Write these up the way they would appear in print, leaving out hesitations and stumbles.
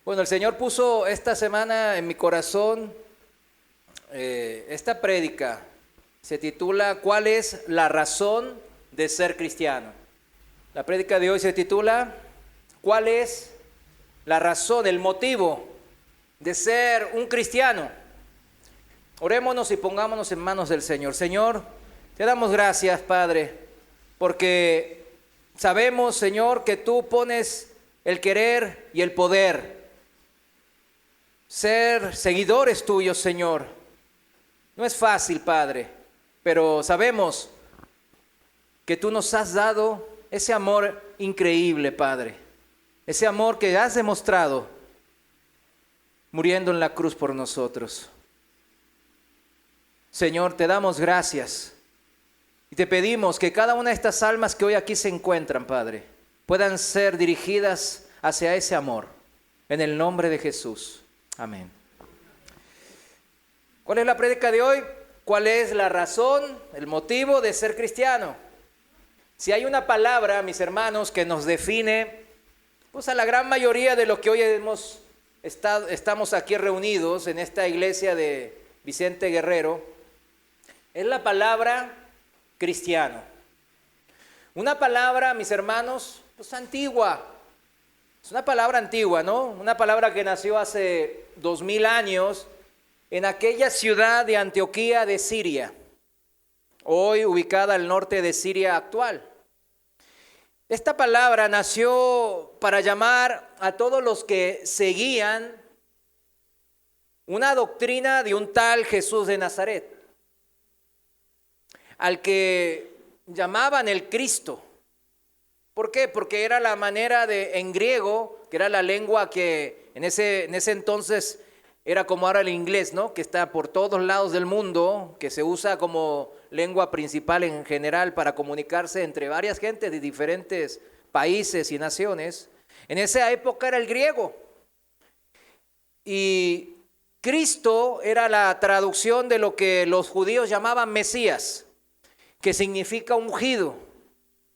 Bueno, el Señor puso esta semana en mi corazón esta prédica. Se titula ¿Cuál es la razón de ser cristiano? La prédica de hoy se titula ¿Cuál es la razón, el motivo de ser un cristiano? Orémonos y pongámonos en manos del Señor. Señor, te damos gracias, Padre, porque sabemos, Señor, que tú pones el querer y el poder. Ser seguidores tuyos, Señor, no es fácil, Padre, pero sabemos que tú nos has dado ese amor increíble, Padre, ese amor que has demostrado muriendo en la cruz por nosotros. Señor, te damos gracias y te pedimos que cada una de estas almas que hoy aquí se encuentran, Padre, puedan ser dirigidas hacia ese amor, en el nombre de Jesús. Amén. ¿Cuál es la prédica de hoy? ¿Cuál es la razón, el motivo de ser cristiano? Si hay una palabra, mis hermanos, que nos define, pues a la gran mayoría de lo que hoy estamos aquí reunidos en esta iglesia de Vicente Guerrero, es la palabra cristiano. Una palabra, mis hermanos, pues antigua. Es una palabra antigua, ¿no? Una palabra que nació hace 2000 años en aquella ciudad de Antioquía de Siria, hoy ubicada al norte de Siria actual. Esta palabra nació para llamar a todos los que seguían una doctrina de un tal Jesús de Nazaret, al que llamaban el Cristo. ¿Por qué? Porque era la manera en griego, que era la lengua que en ese entonces era como ahora el inglés, ¿no? Que está por todos lados del mundo, que se usa como lengua principal en general para comunicarse entre varias gentes de diferentes países y naciones. En esa época era el griego. Y Cristo era la traducción de lo que los judíos llamaban Mesías, que significa ungido.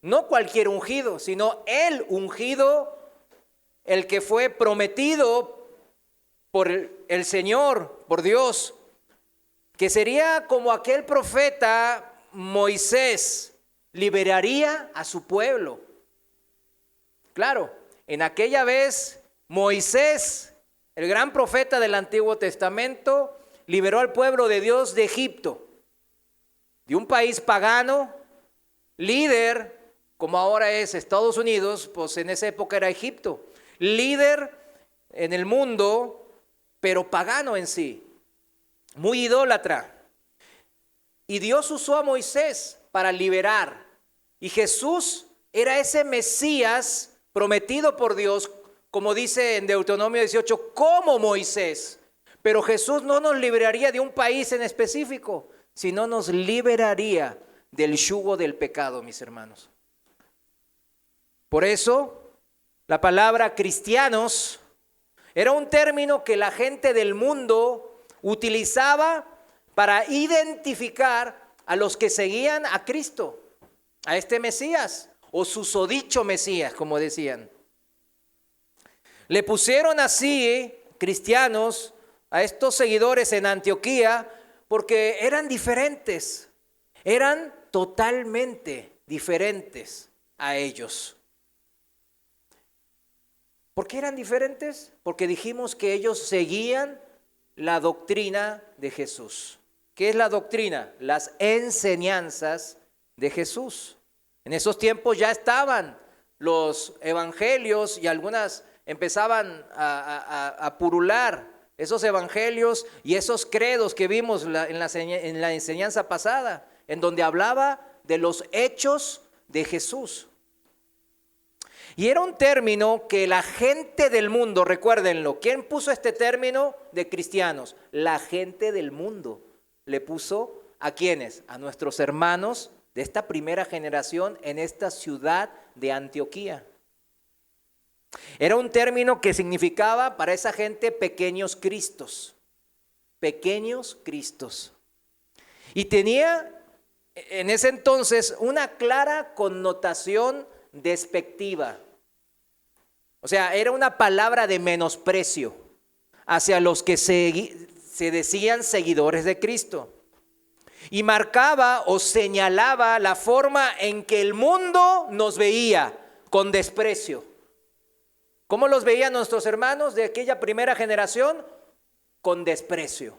No cualquier ungido, sino el ungido, el que fue prometido por el Señor, por Dios, que sería como aquel profeta Moisés, liberaría a su pueblo. Claro, en aquella vez Moisés, el gran profeta del Antiguo Testamento, liberó al pueblo de Dios de Egipto, de un país pagano, líder, como ahora es Estados Unidos, pues en esa época era Egipto, líder en el mundo, pero pagano en sí, muy idólatra. Y Dios usó a Moisés para liberar. Y Jesús era ese Mesías prometido por Dios, como dice en Deuteronomio 18, como Moisés. Pero Jesús no nos liberaría de un país en específico, sino nos liberaría del yugo del pecado, mis hermanos. Por eso, la palabra cristianos era un término que la gente del mundo utilizaba para identificar a los que seguían a Cristo, a este Mesías, o susodicho Mesías, como decían. Le pusieron así, cristianos, a estos seguidores en Antioquía, porque eran diferentes, eran totalmente diferentes a ellos. ¿Por qué eran diferentes? Porque dijimos que ellos seguían la doctrina de Jesús. ¿Qué es la doctrina? Las enseñanzas de Jesús. En esos tiempos ya estaban los evangelios y algunas empezaban a purular esos evangelios y esos credos que vimos en la enseñanza pasada, en donde hablaba de los hechos de Jesús. Y era un término que la gente del mundo, recuérdenlo, ¿quién puso este término de cristianos? La gente del mundo. Le puso ¿a quiénes? A nuestros hermanos de esta primera generación en esta ciudad de Antioquía. Era un término que significaba para esa gente pequeños cristos. Pequeños cristos. Y tenía en ese entonces una clara connotación despectiva. O sea, era una palabra de menosprecio hacia los que se decían seguidores de Cristo. Y marcaba o señalaba la forma en que el mundo nos veía con desprecio. ¿Cómo los veían nuestros hermanos de aquella primera generación? Con desprecio.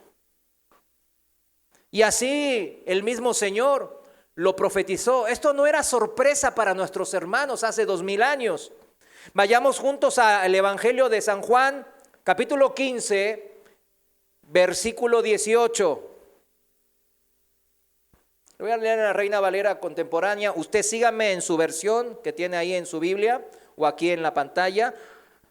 Y así el mismo Señor lo profetizó. Esto no era sorpresa para nuestros hermanos hace 2000 años. Vayamos juntos al Evangelio de San Juan, capítulo 15, versículo 18. Lo voy a leer en la Reina Valera contemporánea. Usted sígame en su versión que tiene ahí en su Biblia o aquí en la pantalla.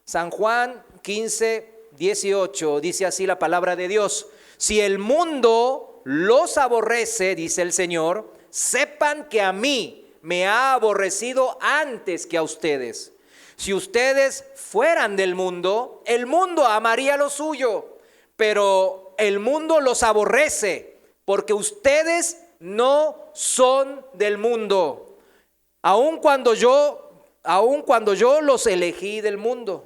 San Juan 15, 18, dice así la palabra de Dios. Si el mundo los aborrece, dice el Señor, sepan que a mí me ha aborrecido antes que a ustedes. Si ustedes fueran del mundo, el mundo amaría lo suyo, pero el mundo los aborrece porque ustedes no son del mundo, aun cuando yo los elegí del mundo.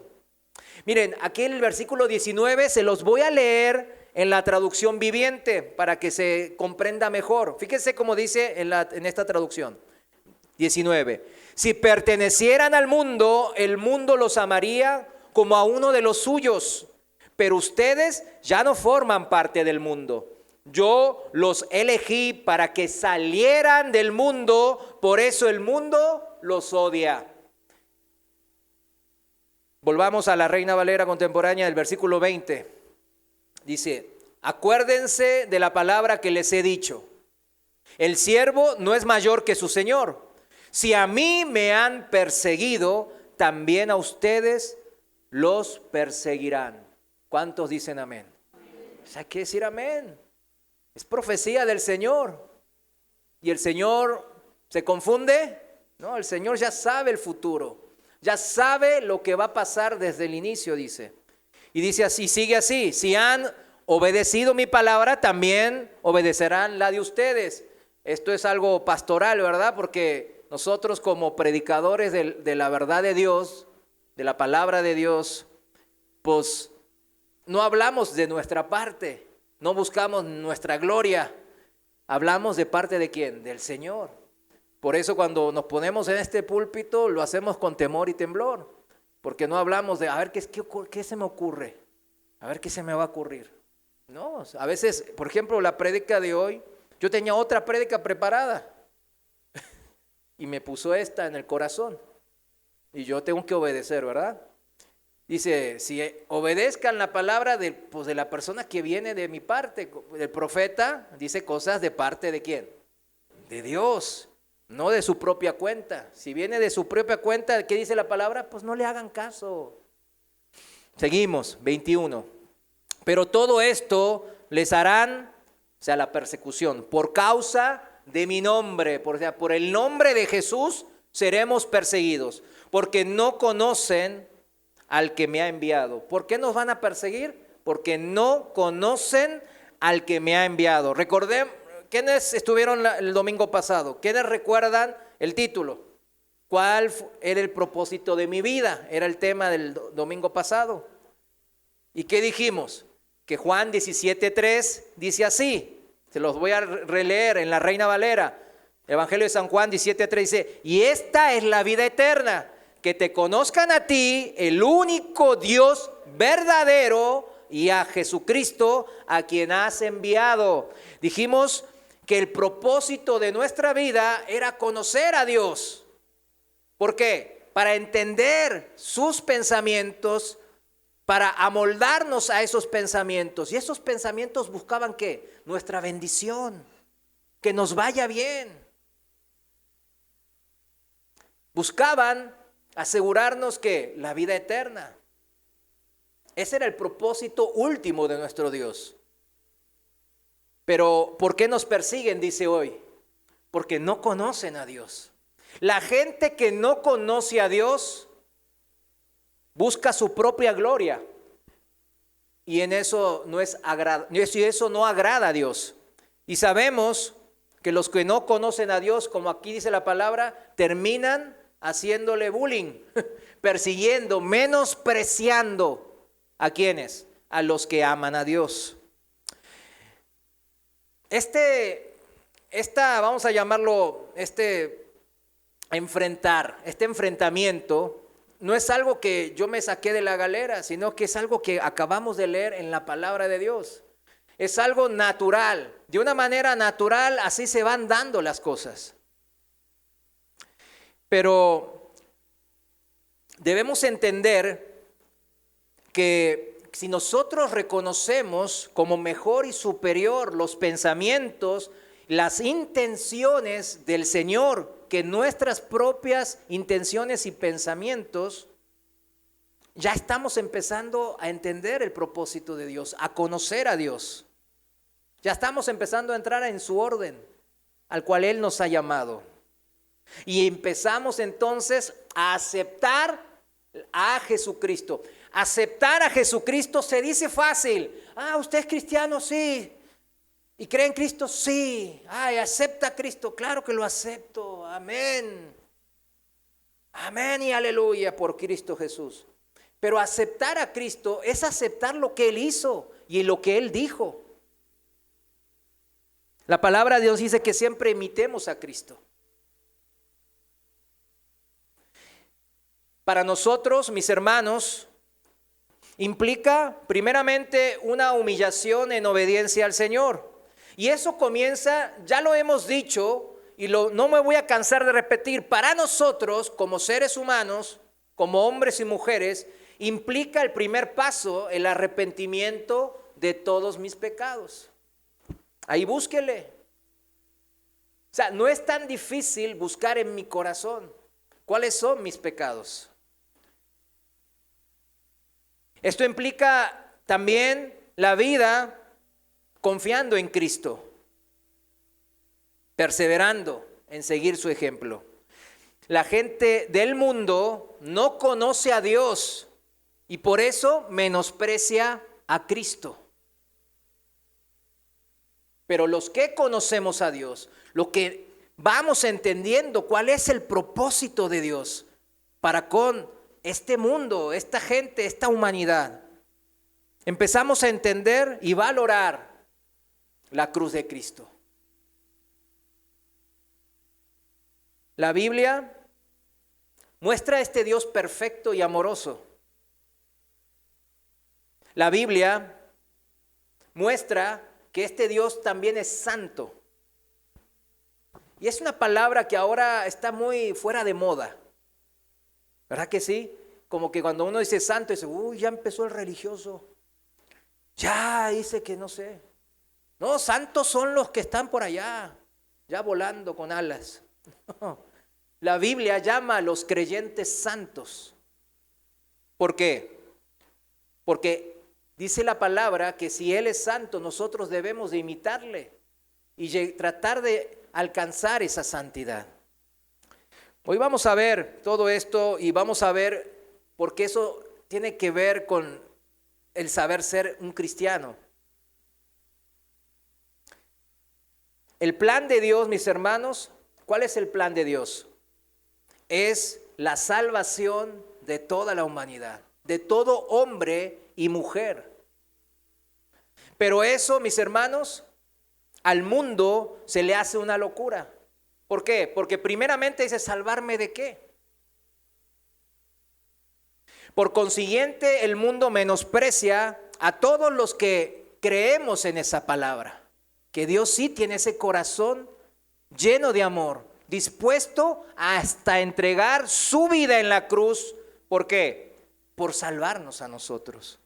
Miren, aquí en el versículo 19 se los voy a leer en la traducción viviente para que se comprenda mejor. Fíjense cómo dice en esta traducción. 19. Si pertenecieran al mundo, el mundo los amaría como a uno de los suyos, pero ustedes ya no forman parte del mundo. Yo los elegí para que salieran del mundo, por eso el mundo los odia. Volvamos a la Reina Valera contemporánea del versículo 20. Dice, acuérdense de la palabra que les he dicho. El siervo no es mayor que su señor. Si a mí me han perseguido, también a ustedes los perseguirán. ¿Cuántos dicen amén? O sea, hay que decir amén. Es profecía del Señor. ¿Y el Señor se confunde? No, el Señor ya sabe el futuro. Ya sabe lo que va a pasar desde el inicio, dice. Y dice así, sigue así. Si han obedecido mi palabra, también obedecerán la de ustedes. Esto es algo pastoral, ¿verdad? Porque nosotros como predicadores de la verdad de Dios, de la palabra de Dios, pues no hablamos de nuestra parte. No buscamos nuestra gloria, hablamos de parte de ¿quién? Del Señor. Por eso cuando nos ponemos en este púlpito lo hacemos con temor y temblor, porque no hablamos de a ver qué se me ocurre, a ver qué se me va a ocurrir. No, a veces, por ejemplo, la prédica de hoy, yo tenía otra prédica preparada y me puso esta en el corazón y yo tengo que obedecer, ¿verdad? Dice, si obedezcan la palabra de la persona que viene de mi parte, el profeta dice cosas de parte de ¿quién? De Dios, no de su propia cuenta. Si viene de su propia cuenta, ¿qué dice la palabra? Pues no le hagan caso. Seguimos, 21. Pero todo esto les harán, o sea, la persecución, por causa de mi nombre, por el nombre de Jesús seremos perseguidos, porque no conocen al que me ha enviado. ¿Por qué nos van a perseguir? Porque no conocen al que me ha enviado. Recordemos, ¿quiénes estuvieron el domingo pasado? ¿Quiénes recuerdan el título? ¿Cuál era el propósito de mi vida? Era el tema del domingo pasado. ¿Y qué dijimos? Que Juan 17:3 dice así. Se los voy a releer en la Reina Valera. Evangelio de San Juan 17:3 dice, y esta es la vida eterna, que te conozcan a ti, el único Dios verdadero, y a Jesucristo, a quien has enviado. Dijimos que el propósito de nuestra vida era conocer a Dios. ¿Por qué? Para entender sus pensamientos, para amoldarnos a esos pensamientos. Y esos pensamientos buscaban ¿qué? Nuestra bendición, que nos vaya bien. Buscaban asegurarnos que la vida eterna. Ese era el propósito último de nuestro Dios. Pero ¿por qué nos persiguen? Dice hoy. Porque no conocen a Dios. La gente que no conoce a Dios busca su propia gloria. Y en eso eso no agrada a Dios. Y sabemos que los que no conocen a Dios, como aquí dice la palabra, terminan haciéndole bullying, persiguiendo, menospreciando ¿a quiénes? A los que aman a Dios. Vamos a llamarlo, este enfrentamiento, no es algo que yo me saqué de la galera, sino que es algo que acabamos de leer en la palabra de Dios. Es algo natural, de una manera natural, así se van dando las cosas. Pero debemos entender que si nosotros reconocemos como mejor y superior los pensamientos, las intenciones del Señor, que nuestras propias intenciones y pensamientos, ya estamos empezando a entender el propósito de Dios, a conocer a Dios. Ya estamos empezando a entrar en su orden, al cual Él nos ha llamado. Y empezamos entonces a aceptar a Jesucristo. Aceptar a Jesucristo se dice fácil. ¿Usted es cristiano? Sí. ¿Y cree en Cristo? Sí. ¿Acepta a Cristo? Claro que lo acepto. Amén. Amén y aleluya por Cristo Jesús. Pero aceptar a Cristo es aceptar lo que Él hizo y lo que Él dijo. La palabra de Dios dice que siempre imitemos a Cristo. Para nosotros, mis hermanos, implica primeramente una humillación en obediencia al Señor. Y eso comienza, ya lo hemos dicho, y no me voy a cansar de repetir, para nosotros como seres humanos, como hombres y mujeres, implica el primer paso, el arrepentimiento de todos mis pecados. Ahí búsquele. O sea, no es tan difícil buscar en mi corazón cuáles son mis pecados. Esto implica también la vida confiando en Cristo, perseverando en seguir su ejemplo. La gente del mundo no conoce a Dios y por eso menosprecia a Cristo. Pero los que conocemos a Dios, lo que vamos entendiendo cuál es el propósito de Dios para con este mundo, esta gente, esta humanidad, empezamos a entender y valorar la cruz de Cristo. La Biblia muestra a este Dios perfecto y amoroso. La Biblia muestra que este Dios también es santo. Y es una palabra que ahora está muy fuera de moda. ¿Verdad que sí? Como que cuando uno dice santo, dice, ya empezó el religioso. Ya dice que no sé. No, santos son los que están por allá, ya volando con alas. No. La Biblia llama a los creyentes santos. ¿Por qué? Porque dice la palabra que si Él es santo, nosotros debemos de imitarle y tratar de alcanzar esa santidad. Hoy vamos a ver todo esto y vamos a ver por qué eso tiene que ver con el saber ser un cristiano. El plan de Dios, mis hermanos, ¿cuál es el plan de Dios? Es la salvación de toda la humanidad, de todo hombre y mujer. Pero eso, mis hermanos, al mundo se le hace una locura. ¿Por qué? Porque primeramente dice, ¿salvarme de qué? Por consiguiente, el mundo menosprecia a todos los que creemos en esa palabra. Que Dios sí tiene ese corazón lleno de amor, dispuesto hasta entregar su vida en la cruz. ¿Por qué? Por salvarnos a nosotros.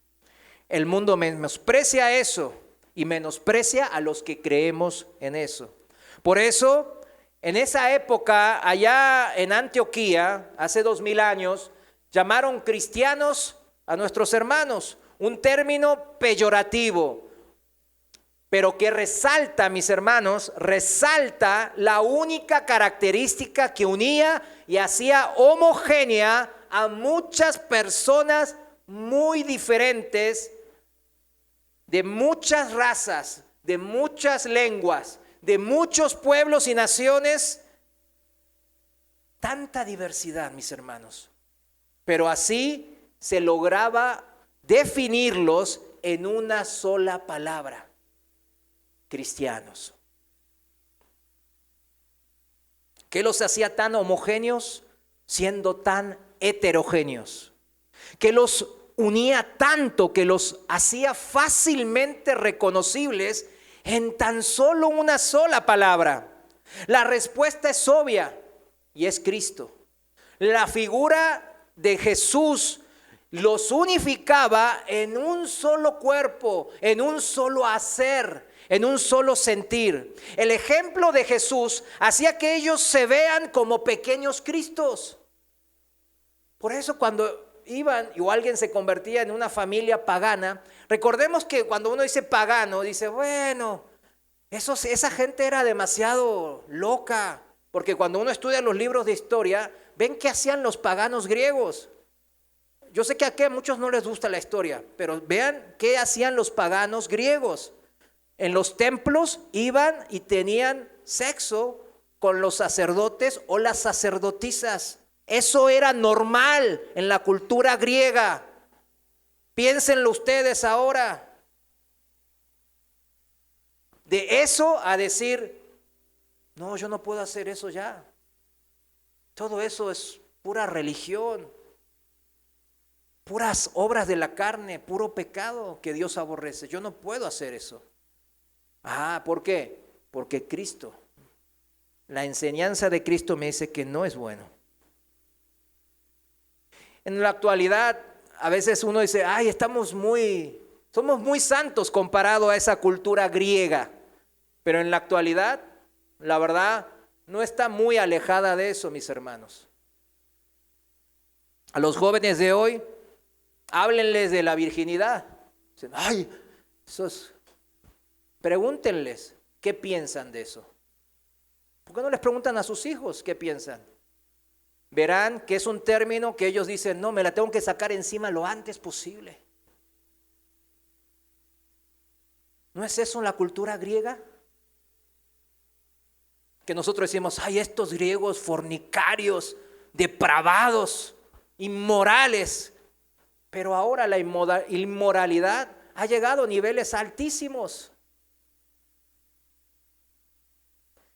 El mundo menosprecia eso y menosprecia a los que creemos en eso. Por eso, en esa época, allá en Antioquía, hace 2000 años, llamaron cristianos a nuestros hermanos, un término peyorativo, pero que resalta, mis hermanos, resalta la única característica que unía y hacía homogénea a muchas personas muy diferentes, de muchas razas, de muchas lenguas, de muchos pueblos y naciones. Tanta diversidad, mis hermanos. pero así se lograba definirlos en una sola palabra: cristianos. ¿Qué los hacía tan homogéneos siendo tan heterogéneos? ¿Qué los unía tanto que los hacía fácilmente reconocibles en tan solo una sola palabra? La respuesta es obvia y es Cristo. La figura de Jesús los unificaba en un solo cuerpo, en un solo hacer, en un solo sentir. El ejemplo de Jesús hacía que ellos se vean como pequeños Cristos. Por eso cuando iban o alguien se convertía en una familia pagana, recordemos que cuando uno dice pagano, dice, bueno, esa gente era demasiado loca, porque cuando uno estudia los libros de historia, ven qué hacían los paganos griegos. Yo sé que aquí a muchos no les gusta la historia, pero vean qué hacían los paganos griegos. En los templos iban y tenían sexo con los sacerdotes o las sacerdotisas. Eso era normal en la cultura griega. Piénsenlo ustedes ahora. De eso a decir, no, yo no puedo hacer eso ya. Todo eso es pura religión, puras obras de la carne, puro pecado que Dios aborrece. Yo no puedo hacer eso. ¿Por qué? Porque Cristo, la enseñanza de Cristo me dice que no es bueno. En la actualidad, a veces uno dice, somos muy santos comparado a esa cultura griega. Pero en la actualidad, la verdad, no está muy alejada de eso, mis hermanos. A los jóvenes de hoy, háblenles de la virginidad. Dicen, pregúntenles qué piensan de eso. ¿Por qué no les preguntan a sus hijos qué piensan? Verán que es un término que ellos dicen, no, me la tengo que sacar encima lo antes posible. ¿No es eso en la cultura griega? Que nosotros decimos, estos griegos fornicarios, depravados, inmorales. Pero ahora la inmoralidad ha llegado a niveles altísimos.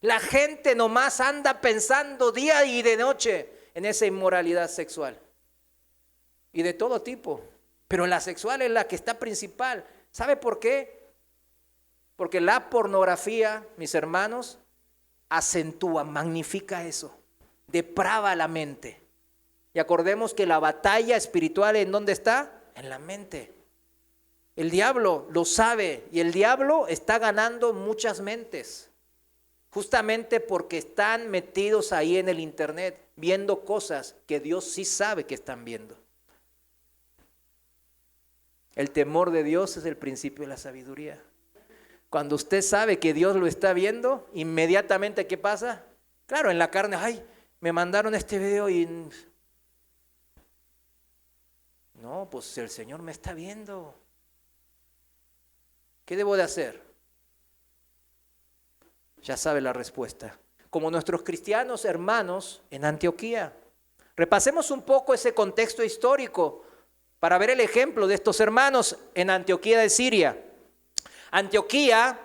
La gente nomás anda pensando día y de noche en esa inmoralidad sexual. Y de todo tipo. Pero la sexual es la que está principal. ¿Sabe por qué? Porque la pornografía, mis hermanos, acentúa, magnifica eso. Deprava la mente. Y acordemos que la batalla espiritual, ¿en dónde está? En la mente. El diablo lo sabe y el diablo está ganando muchas mentes. Justamente porque están metidos ahí en el internet, viendo cosas que Dios sí sabe que están viendo. El temor de Dios es el principio de la sabiduría. Cuando usted sabe que Dios lo está viendo, inmediatamente, ¿qué pasa? Claro, en la carne, me mandaron este video y... No, pues el Señor me está viendo. ¿Qué debo de hacer? Ya sabe la respuesta. Como nuestros cristianos hermanos en Antioquía. Repasemos un poco ese contexto histórico para ver el ejemplo de estos hermanos en Antioquía de Siria. Antioquía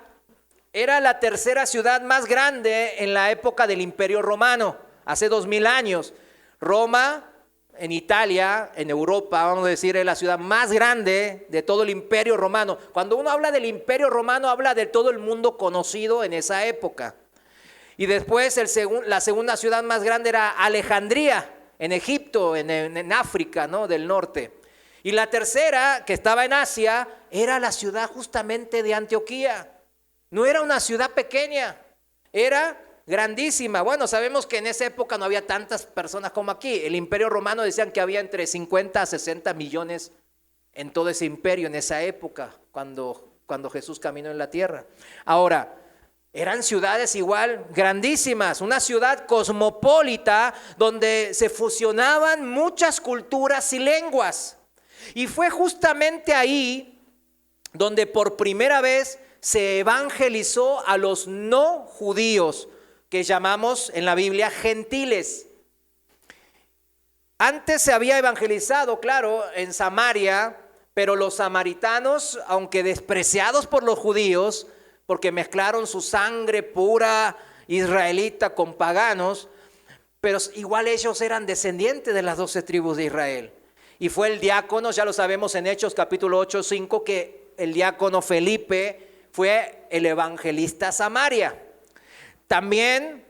era la tercera ciudad más grande en la época del Imperio Romano, hace 2000 años. Roma, en Italia, en Europa, vamos a decir, es la ciudad más grande de todo el Imperio Romano. Cuando uno habla del Imperio Romano, habla de todo el mundo conocido en esa época. Y después la segunda ciudad más grande era Alejandría, en Egipto, en África, ¿no?, del norte. Y la tercera, que estaba en Asia, era la ciudad justamente de Antioquía. No era una ciudad pequeña, era grandísima. Bueno, sabemos que en esa época no había tantas personas como aquí. El Imperio Romano decían que había entre 50 a 60 millones en todo ese imperio en esa época, cuando Jesús caminó en la tierra. Ahora, eran ciudades igual grandísimas, una ciudad cosmopolita donde se fusionaban muchas culturas y lenguas. Y fue justamente ahí donde por primera vez se evangelizó a los no judíos, que llamamos en la Biblia gentiles. Antes se había evangelizado, claro, en Samaria, pero los samaritanos, aunque despreciados por los judíos, porque mezclaron su sangre pura israelita con paganos, pero igual ellos eran descendientes de las 12 tribus de Israel. Y fue el diácono, ya lo sabemos en Hechos capítulo 8, 5, que el diácono Felipe fue el evangelista a Samaria. También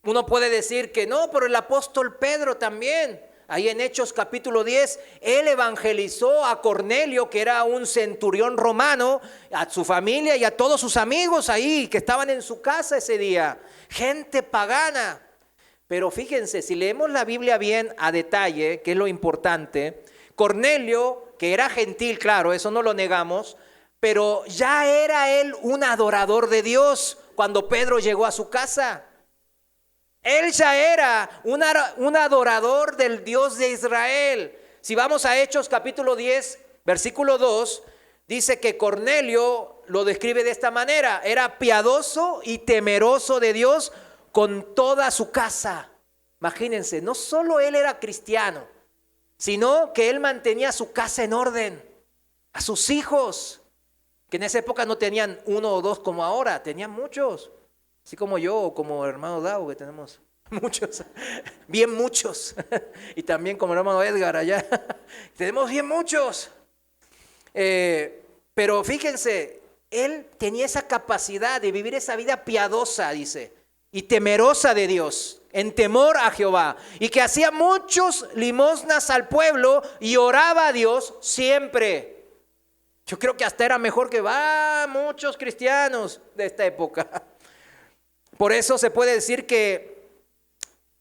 uno puede decir que no, pero el apóstol Pedro también, ahí en Hechos capítulo 10, él evangelizó a Cornelio, que era un centurión romano, a su familia y a todos sus amigos ahí que estaban en su casa ese día, gente pagana. Pero fíjense, si leemos la Biblia bien a detalle, que es lo importante, Cornelio, que era gentil, claro, eso no lo negamos, pero ya era él un adorador de Dios cuando Pedro llegó a su casa. Él ya era un adorador del Dios de Israel. Si vamos a Hechos capítulo 10, versículo 2, dice que Cornelio lo describe de esta manera: era piadoso y temeroso de Dios con toda su casa. Imagínense, no solo él era cristiano, sino que él mantenía su casa en orden, a sus hijos, que en esa época no tenían uno o dos como ahora, tenían muchos. Así como yo o como hermano Dao, que tenemos muchos, bien muchos. Y también como hermano Edgar allá, tenemos bien muchos. Pero fíjense, él tenía esa capacidad de vivir esa vida piadosa, dice, y temerosa de Dios, en temor a Jehová, y que hacía muchos limosnas al pueblo y oraba a Dios siempre. Yo creo que hasta era mejor que muchos cristianos de esta época. Por eso se puede decir que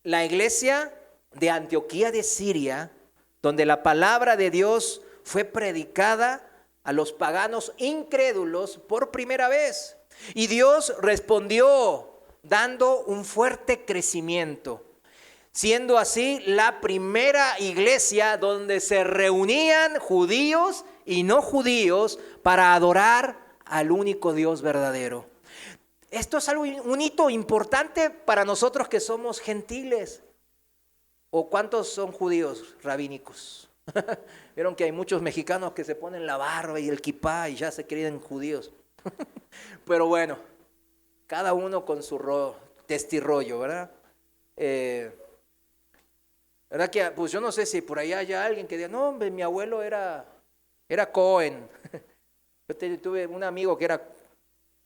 la iglesia de Antioquía de Siria, donde la palabra de Dios fue predicada a los paganos incrédulos por primera vez, y Dios respondió dando un fuerte crecimiento, siendo así la primera iglesia donde se reunían judíos y no judíos para adorar al único Dios verdadero. Esto es un hito importante para nosotros que somos gentiles. ¿O cuántos son judíos rabínicos? Vieron que hay muchos mexicanos que se ponen la barba y el kipá y ya se creen judíos. Pero bueno, cada uno con su testirollo, ¿verdad? ¿Verdad que pues yo no sé si por allá haya alguien que diga, no, hombre, mi abuelo era Cohen. Yo tuve un amigo que era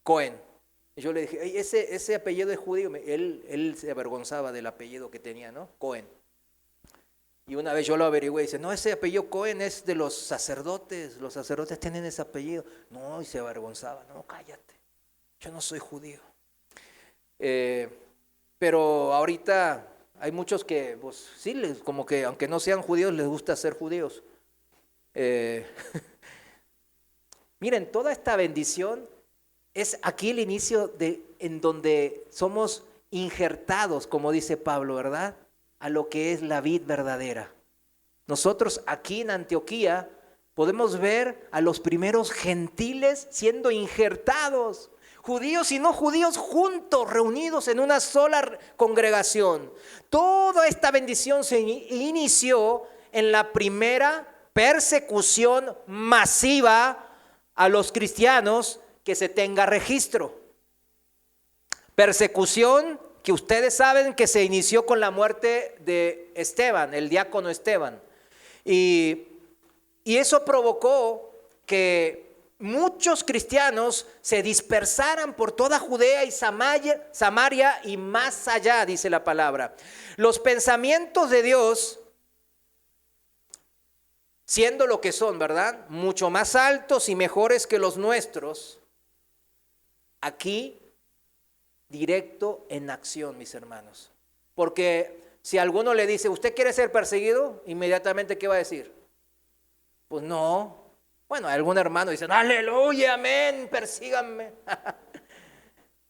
Cohen. Y yo le dije, ese apellido es judío. Él se avergonzaba del apellido que tenía, ¿no? Cohen. Y una vez yo lo averigüé y dice, no, ese apellido Cohen es de los sacerdotes tienen ese apellido. No, y se avergonzaba. No, cállate, yo no soy judío. Pero ahorita hay muchos que, pues sí, como que aunque no sean judíos, les gusta ser judíos. Miren, toda esta bendición es aquí el inicio en donde somos injertados, como dice Pablo, ¿verdad? A lo que es la vid verdadera. Nosotros aquí en Antioquía podemos ver a los primeros gentiles siendo injertados, judíos y no judíos juntos, reunidos en una sola congregación. Toda esta bendición se inició en la primera persecución masiva a los cristianos que se tenga registro. Persecución que ustedes saben que se inició con la muerte de Esteban, el diácono Esteban. Y eso provocó que muchos cristianos se dispersaran por toda Judea y Samaria y más allá, dice la palabra. Los pensamientos de Dios, siendo lo que son, ¿verdad? Mucho más altos y mejores que los nuestros. Aquí, directo en acción, mis hermanos. Porque si alguno le dice, ¿usted quiere ser perseguido? Inmediatamente, ¿qué va a decir? Pues no. Bueno, algún hermano dice, aleluya, amén, persíganme.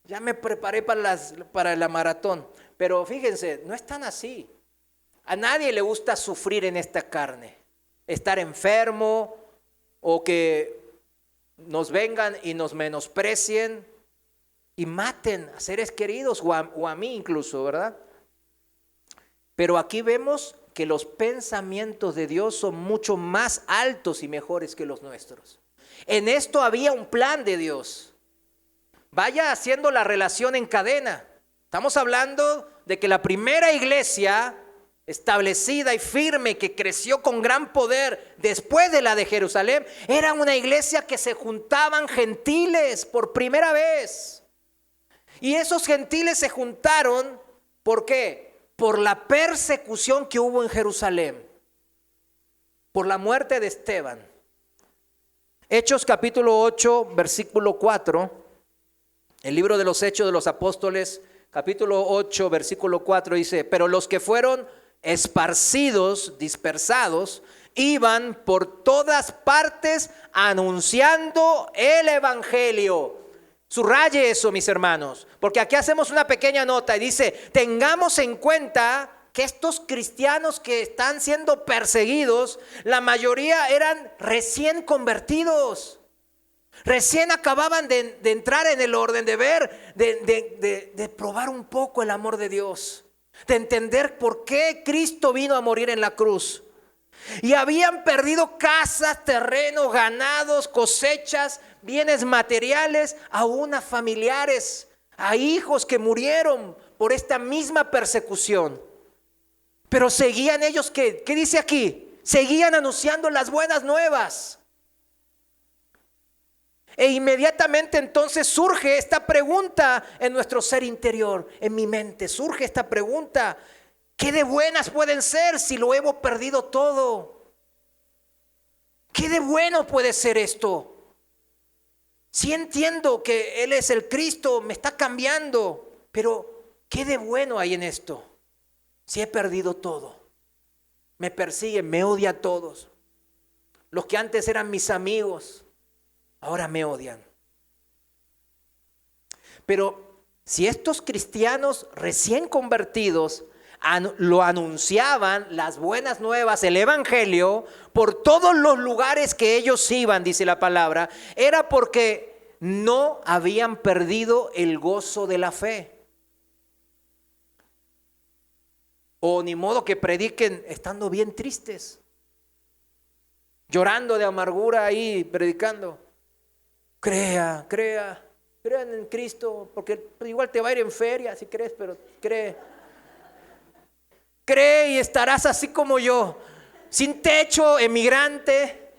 Ya me preparé para la maratón. Pero fíjense, no es tan así. A nadie le gusta sufrir en esta carne. Estar enfermo o que nos vengan y nos menosprecien y maten a seres queridos o a mí incluso, ¿verdad? Pero aquí vemos que los pensamientos de Dios son mucho más altos y mejores que los nuestros. En esto había un plan de Dios. Vaya haciendo la relación en cadena. Estamos hablando de que la primera iglesia establecida y firme, que creció con gran poder después de la de Jerusalén, era una iglesia que se juntaban gentiles por primera vez. Y esos gentiles se juntaron, ¿por qué? Por la persecución que hubo en Jerusalén, por la muerte de Esteban. Hechos capítulo 8, versículo 4, el libro de los Hechos de los Apóstoles, capítulo 8, versículo 4 dice: pero los que fueron esparcidos, dispersados, iban por todas partes anunciando el evangelio. Subraye eso, mis hermanos, porque aquí hacemos una pequeña nota y dice: tengamos en cuenta que estos cristianos que están siendo perseguidos, la mayoría eran recién convertidos. Recién acababan de entrar en el orden, de ver, de probar un poco el amor de Dios, de entender por qué Cristo vino a morir en la cruz. Y habían perdido casas, terrenos, ganados, cosechas, bienes materiales, aún a familiares, a hijos que murieron por esta misma persecución. Pero seguían ellos, ¿qué dice aquí? Seguían anunciando las buenas nuevas. E inmediatamente entonces surge esta pregunta en nuestro ser interior, en mi mente, surge esta pregunta: ¿qué de buenas pueden ser si lo hemos perdido todo? ¿Qué de bueno puede ser esto? Sí entiendo que Él es el Cristo, me está cambiando, pero ¿qué de bueno hay en esto? Si he perdido todo, me persiguen, me odia a todos. Los que antes eran mis amigos, ahora me odian. Pero si estos cristianos recién convertidos lo anunciaban, las buenas nuevas, el evangelio, por todos los lugares que ellos iban, dice la palabra, era porque no habían perdido el gozo de la fe. O ni modo que prediquen estando bien tristes, llorando de amargura ahí, predicando. Crean en Cristo, porque igual te va a ir en feria si crees, pero cree y estarás así como yo, sin techo, emigrante,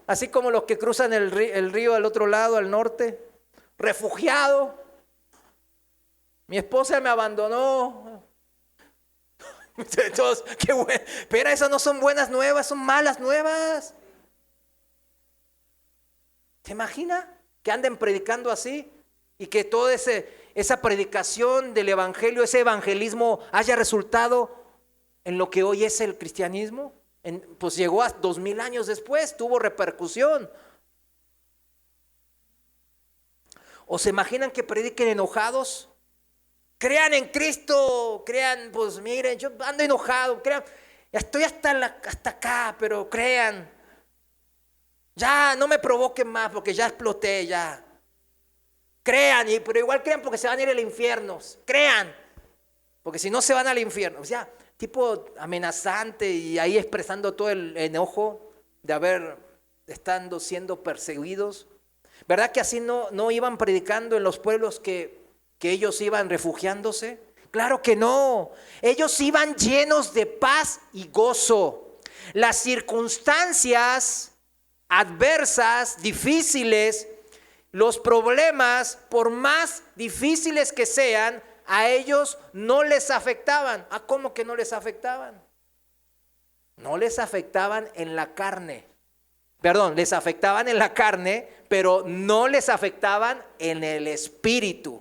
así como los que cruzan el río al otro lado, al norte, refugiado. Mi esposa me abandonó. Entonces, qué bueno. Pero esas no son buenas nuevas, son malas nuevas. ¿Te imaginas que anden predicando así y que toda esa predicación del evangelio, ese evangelismo haya resultado en lo que hoy es el cristianismo? Pues llegó a 2000 años después, tuvo repercusión. ¿O se imaginan que prediquen enojados? Crean en Cristo, crean, pues miren, yo ando enojado, crean, estoy hasta acá, pero crean. Ya, no me provoquen más porque ya exploté, ya. Crean, pero igual crean porque se van a ir al infierno. Crean, porque si no se van al infierno. O sea, tipo amenazante y ahí expresando todo el enojo de estando siendo perseguidos. ¿Verdad que así no iban predicando en los pueblos que ellos iban refugiándose? Claro que no. Ellos iban llenos de paz y gozo. Las circunstancias adversas, difíciles, los problemas, por más difíciles que sean, a ellos no les afectaban. ¿Cómo que no les afectaban? No les afectaban en la carne. Perdón, les afectaban en la carne, pero no les afectaban en el espíritu.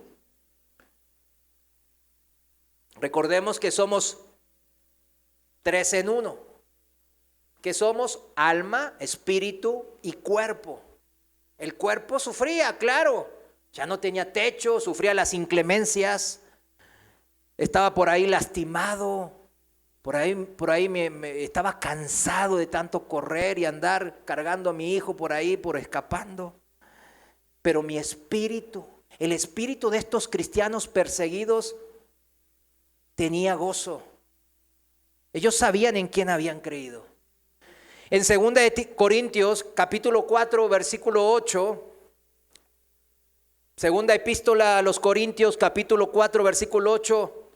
Recordemos que somos 3 en 1. Que somos alma, espíritu y cuerpo. El cuerpo sufría, claro, ya no tenía techo, sufría las inclemencias, estaba por ahí lastimado, por ahí me estaba cansado de tanto correr y andar cargando a mi hijo por ahí, escapando. Pero mi espíritu, el espíritu de estos cristianos perseguidos, tenía gozo. Ellos sabían en quién habían creído. En 2 Corintios capítulo 4 versículo 8, segunda epístola a los Corintios capítulo 4 versículo 8,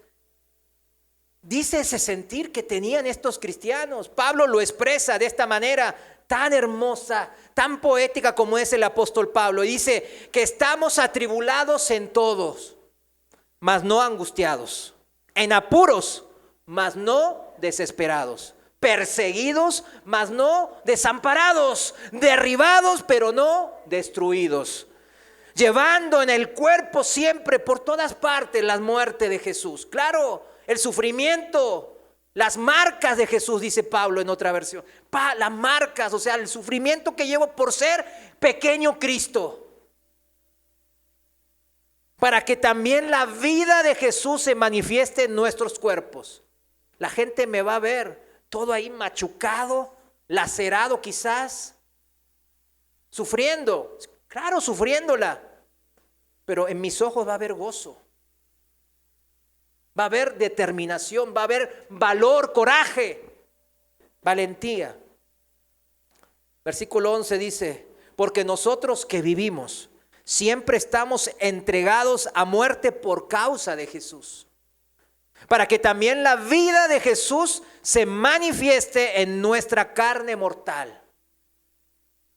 dice ese sentir que tenían estos cristianos. Pablo lo expresa de esta manera tan hermosa, tan poética como es el apóstol Pablo. Y dice que estamos atribulados en todos, mas no angustiados, en apuros, mas no desesperados, perseguidos, mas no desamparados, derribados, pero no destruidos, llevando en el cuerpo siempre por todas partes la muerte de Jesús. Claro, el sufrimiento, las marcas de Jesús, dice Pablo en otra versión. Las marcas, o sea, el sufrimiento que llevo por ser pequeño Cristo. Para que también la vida de Jesús se manifieste en nuestros cuerpos. La gente me va a ver todo ahí machucado, lacerado quizás, sufriendo, claro, sufriéndola, pero en mis ojos va a haber gozo, va a haber determinación, va a haber valor, coraje, valentía. Versículo 11 dice, porque nosotros que vivimos siempre estamos entregados a muerte por causa de Jesús, para que también la vida de Jesús se manifieste en nuestra carne mortal.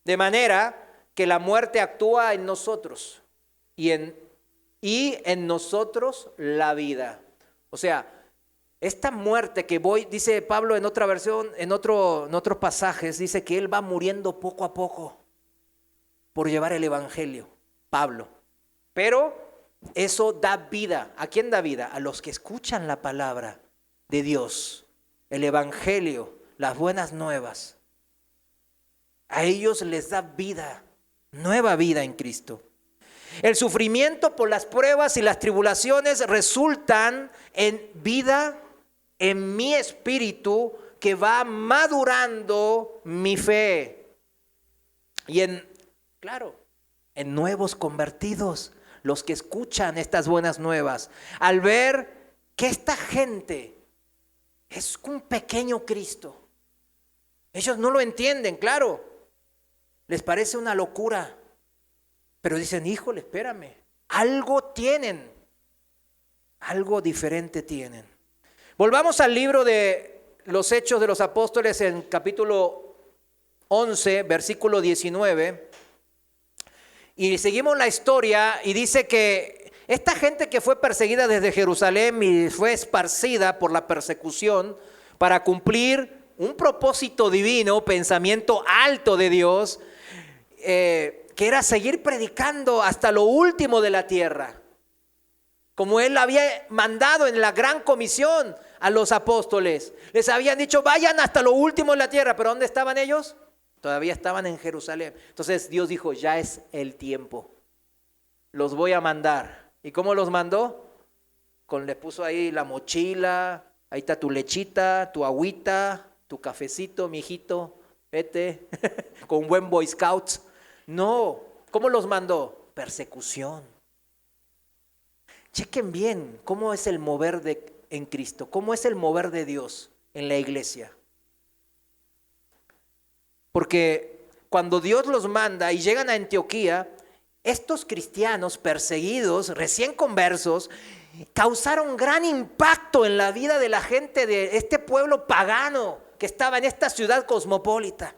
De manera que la muerte actúa en nosotros y en nosotros la vida. O sea, esta muerte que dice Pablo en otra versión, en otros pasajes, dice que él va muriendo poco a poco por llevar el evangelio, Pablo. Pero eso da vida. ¿A quién da vida? A los que escuchan la palabra de Dios, el evangelio, las buenas nuevas. A ellos les da vida, nueva vida en Cristo. El sufrimiento por las pruebas y las tribulaciones resultan en vida en mi espíritu, que va madurando mi fe. Y en nuevos convertidos, los que escuchan estas buenas nuevas, al ver que esta gente es un pequeño Cristo. Ellos no lo entienden, claro, les parece una locura, pero dicen, híjole, espérame, algo tienen, algo diferente tienen. Volvamos al libro de los Hechos de los Apóstoles en capítulo 11, versículo 19. Y seguimos la historia y dice que esta gente que fue perseguida desde Jerusalén y fue esparcida por la persecución para cumplir un propósito divino, pensamiento alto de Dios, que era seguir predicando hasta lo último de la tierra, como Él había mandado en la gran comisión a los apóstoles. Les habían dicho, vayan hasta lo último de la tierra, pero ¿dónde estaban ellos? Todavía estaban en Jerusalén. Entonces Dios dijo, ya es el tiempo, los voy a mandar. ¿Y cómo los mandó? Les puso ahí la mochila, ahí está tu lechita, tu agüita, tu cafecito, mijito, vete, con buen Boy Scouts. No, ¿cómo los mandó? Persecución. Chequen bien cómo es el mover en Cristo, cómo es el mover de Dios en la iglesia. Porque cuando Dios los manda y llegan a Antioquía, estos cristianos perseguidos, recién conversos, causaron gran impacto en la vida de la gente de este pueblo pagano que estaba en esta ciudad cosmopolita.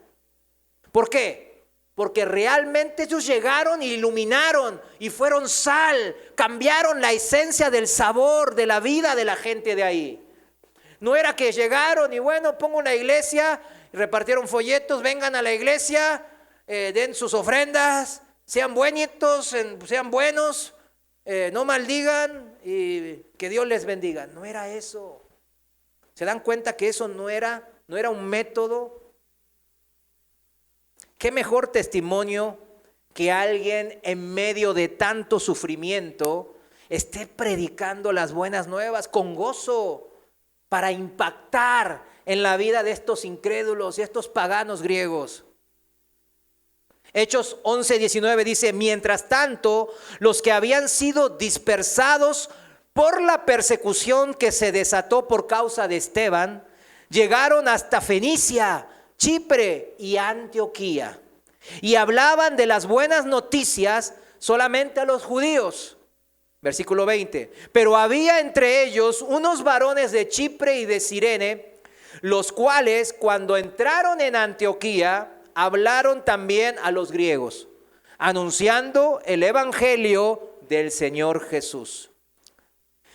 ¿Por qué? Porque realmente ellos llegaron y iluminaron y fueron sal, cambiaron la esencia del sabor de la vida de la gente de ahí. No era que llegaron y bueno, pongo una iglesia, repartieron folletos, vengan a la iglesia, den sus ofrendas, sean buenitos, sean buenos, no maldigan y que Dios les bendiga. No era eso. ¿Se dan cuenta que eso no era un método? ¿Qué mejor testimonio que alguien en medio de tanto sufrimiento esté predicando las buenas nuevas con gozo para impactar en la vida de estos incrédulos y estos paganos griegos? Hechos 11:19 dice, mientras tanto, los que habían sido dispersados por la persecución que se desató por causa de Esteban, Llegaron hasta Fenicia, Chipre y Antioquía, y hablaban de las buenas noticias solamente a los judíos. Versículo 20. Pero había entre ellos unos varones de Chipre y de Cirene, los cuales cuando entraron en Antioquía hablaron también a los griegos, anunciando el evangelio del Señor Jesús.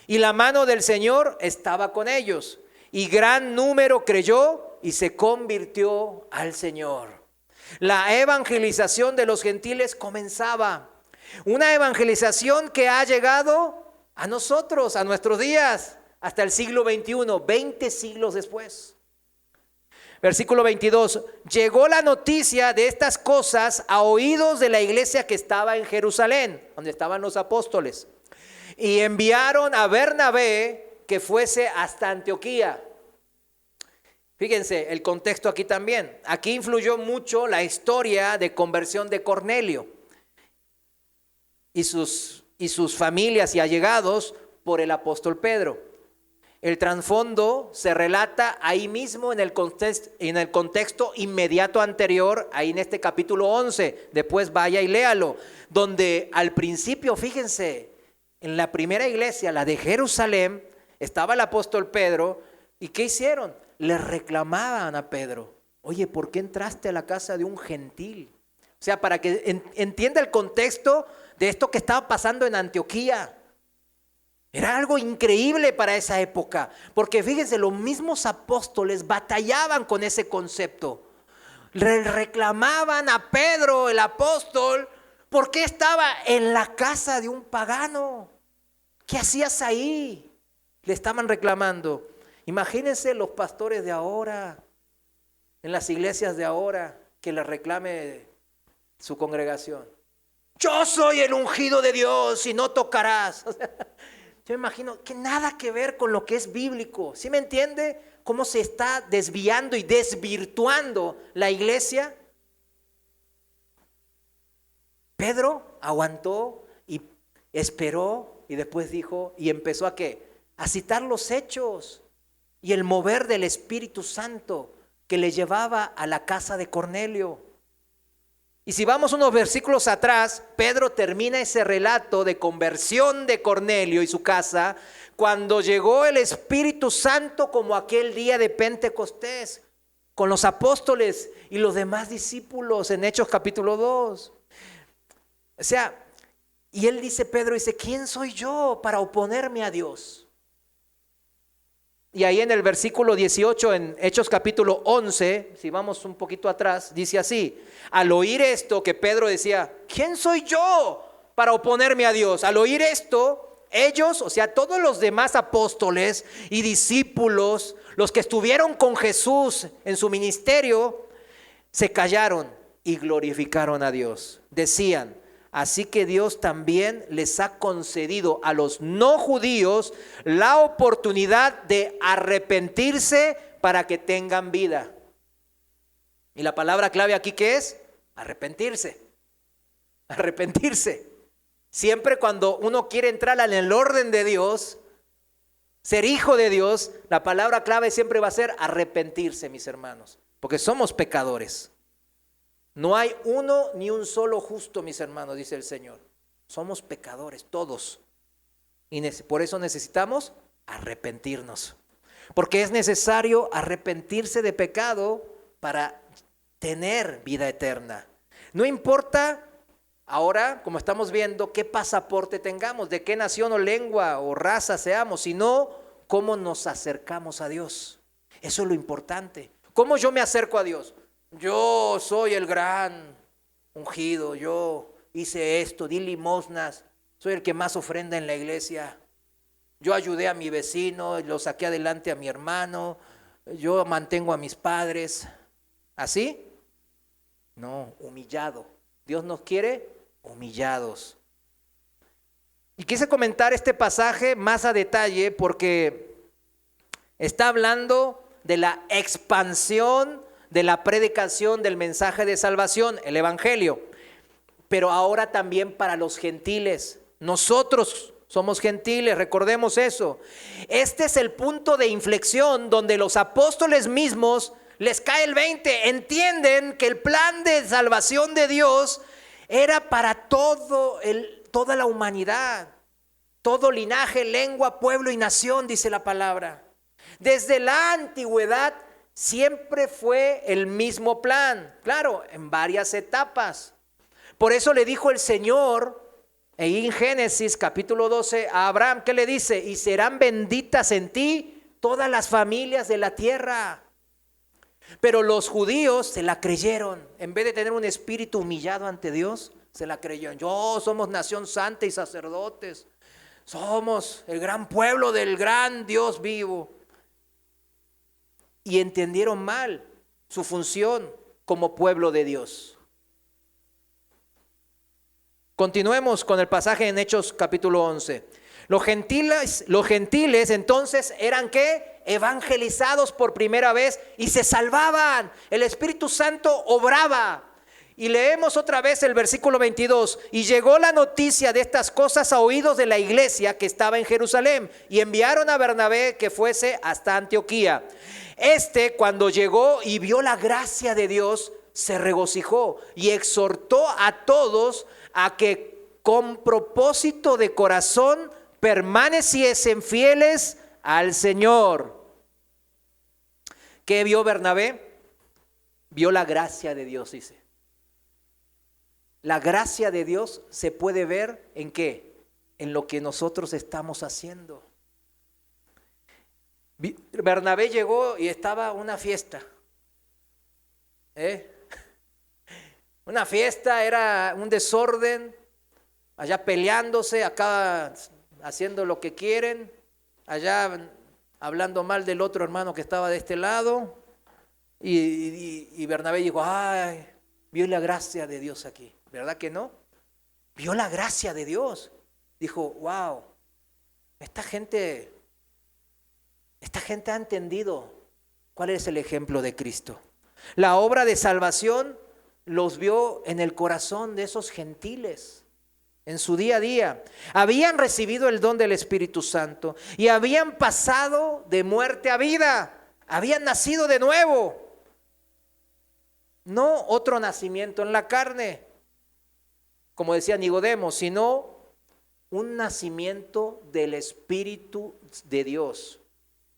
Y la mano del Señor estaba con ellos, y gran número creyó y se convirtió al Señor. La evangelización de los gentiles comenzaba. Una evangelización que ha llegado a nosotros, a nuestros días, hasta el siglo XXI, 20 siglos después. Versículo 22, llegó la noticia de estas cosas a oídos de la iglesia que estaba en Jerusalén, donde estaban los apóstoles, y enviaron a Bernabé que fuese hasta Antioquía. Fíjense el contexto aquí también. Aquí influyó mucho la historia de conversión de Cornelio y sus familias y allegados por el apóstol Pedro. El trasfondo se relata ahí mismo en el contexto inmediato anterior, ahí en este capítulo 11, después vaya y léalo, donde al principio, fíjense, en la primera iglesia, la de Jerusalén, estaba el apóstol Pedro, ¿y qué hicieron? Le reclamaban a Pedro, oye, ¿por qué entraste a la casa de un gentil? O sea, para que entienda el contexto de esto que estaba pasando en Antioquía. Era algo increíble para esa época, porque fíjense, los mismos apóstoles batallaban con ese concepto. Le reclamaban a Pedro, el apóstol, ¿por qué estaba en la casa de un pagano? ¿Qué hacías ahí? Le estaban reclamando. Imagínense los pastores de ahora, en las iglesias de ahora, que le reclame su congregación. Yo soy el ungido de Dios y no tocarás. O sea, yo me imagino que nada que ver con lo que es bíblico. ¿Sí me entiende cómo se está desviando y desvirtuando la iglesia? Pedro aguantó y esperó y después dijo y empezó a ¿qué? A citar los hechos y el mover del Espíritu Santo que le llevaba a la casa de Cornelio. Y si vamos unos versículos atrás, Pedro termina ese relato de conversión de Cornelio y su casa cuando llegó el Espíritu Santo como aquel día de Pentecostés con los apóstoles y los demás discípulos en Hechos capítulo 2. O sea, y él dice, Pedro dice, ¿quién soy yo para oponerme a Dios? Y ahí en el versículo 18, en Hechos capítulo 11, si vamos un poquito atrás, dice así, al oír esto que Pedro decía, ¿quién soy yo para oponerme a Dios? Al oír esto, ellos, o sea, todos los demás apóstoles y discípulos, los que estuvieron con Jesús en su ministerio, se callaron y glorificaron a Dios. Decían, así que Dios también les ha concedido a los no judíos la oportunidad de arrepentirse para que tengan vida. Y la palabra clave aquí, ¿qué es? Arrepentirse. Arrepentirse. Siempre cuando uno quiere entrar en el orden de Dios, ser hijo de Dios, la palabra clave siempre va a ser arrepentirse, mis hermanos, porque somos pecadores. No hay uno ni un solo justo, mis hermanos, dice el Señor. Somos pecadores, todos. Y por eso necesitamos arrepentirnos. Porque es necesario arrepentirse de pecado para tener vida eterna. No importa ahora, como estamos viendo, qué pasaporte tengamos, de qué nación o lengua o raza seamos, sino cómo nos acercamos a Dios. Eso es lo importante. ¿Cómo yo me acerco a Dios? Yo soy el gran ungido, yo hice esto, di limosnas, soy el que más ofrenda en la iglesia. Yo ayudé a mi vecino, lo saqué adelante a mi hermano, yo mantengo a mis padres. ¿Así? No, humillado. Dios nos quiere humillados. Y quise comentar este pasaje más a detalle porque está hablando de la expansión de la predicación del mensaje de salvación, el evangelio, pero ahora también para los gentiles. Nosotros somos gentiles, recordemos eso. Este es el punto de inflexión donde los apóstoles mismos les cae el 20, entienden que el plan de salvación de Dios era para toda la humanidad, todo linaje, lengua, pueblo y nación, dice la palabra. Desde la antigüedad siempre fue el mismo plan, claro, en varias etapas. Por eso le dijo el Señor en Génesis capítulo 12 a Abraham, ¿qué le dice? Y serán benditas en ti todas las familias de la tierra. Pero los judíos se la creyeron. En vez de tener un espíritu humillado ante Dios, se la creyeron. Somos nación santa y sacerdotes. Somos el gran pueblo del gran Dios vivo. Y entendieron mal su función como pueblo de Dios. Continuemos con el pasaje en Hechos capítulo 11. Los gentiles entonces eran ¿qué? Evangelizados por primera vez y se salvaban. El Espíritu Santo obraba. Y leemos otra vez el versículo 22. Y llegó la noticia de estas cosas a oídos de la iglesia que estaba en Jerusalén. Y enviaron a Bernabé que fuese hasta Antioquía. Cuando llegó y vio la gracia de Dios, se regocijó y exhortó a todos a que con propósito de corazón permaneciesen fieles al Señor. ¿Qué vio Bernabé? Vio la gracia de Dios, dice. La gracia de Dios se puede ver ¿en qué? En lo que nosotros estamos haciendo. Bernabé llegó y estaba una fiesta. Una fiesta, era un desorden, allá peleándose, acá haciendo lo que quieren, allá hablando mal del otro hermano que estaba de este lado. Y Bernabé dijo, ay, vio la gracia de Dios aquí. ¿Verdad que no? Vio la gracia de Dios. Dijo, wow, esta gente ha entendido cuál es el ejemplo de Cristo. La obra de salvación los vio en el corazón de esos gentiles, en su día a día. Habían recibido el don del Espíritu Santo y habían pasado de muerte a vida. Habían nacido de nuevo. No otro nacimiento en la carne, como decía Nicodemo, sino un nacimiento del Espíritu de Dios.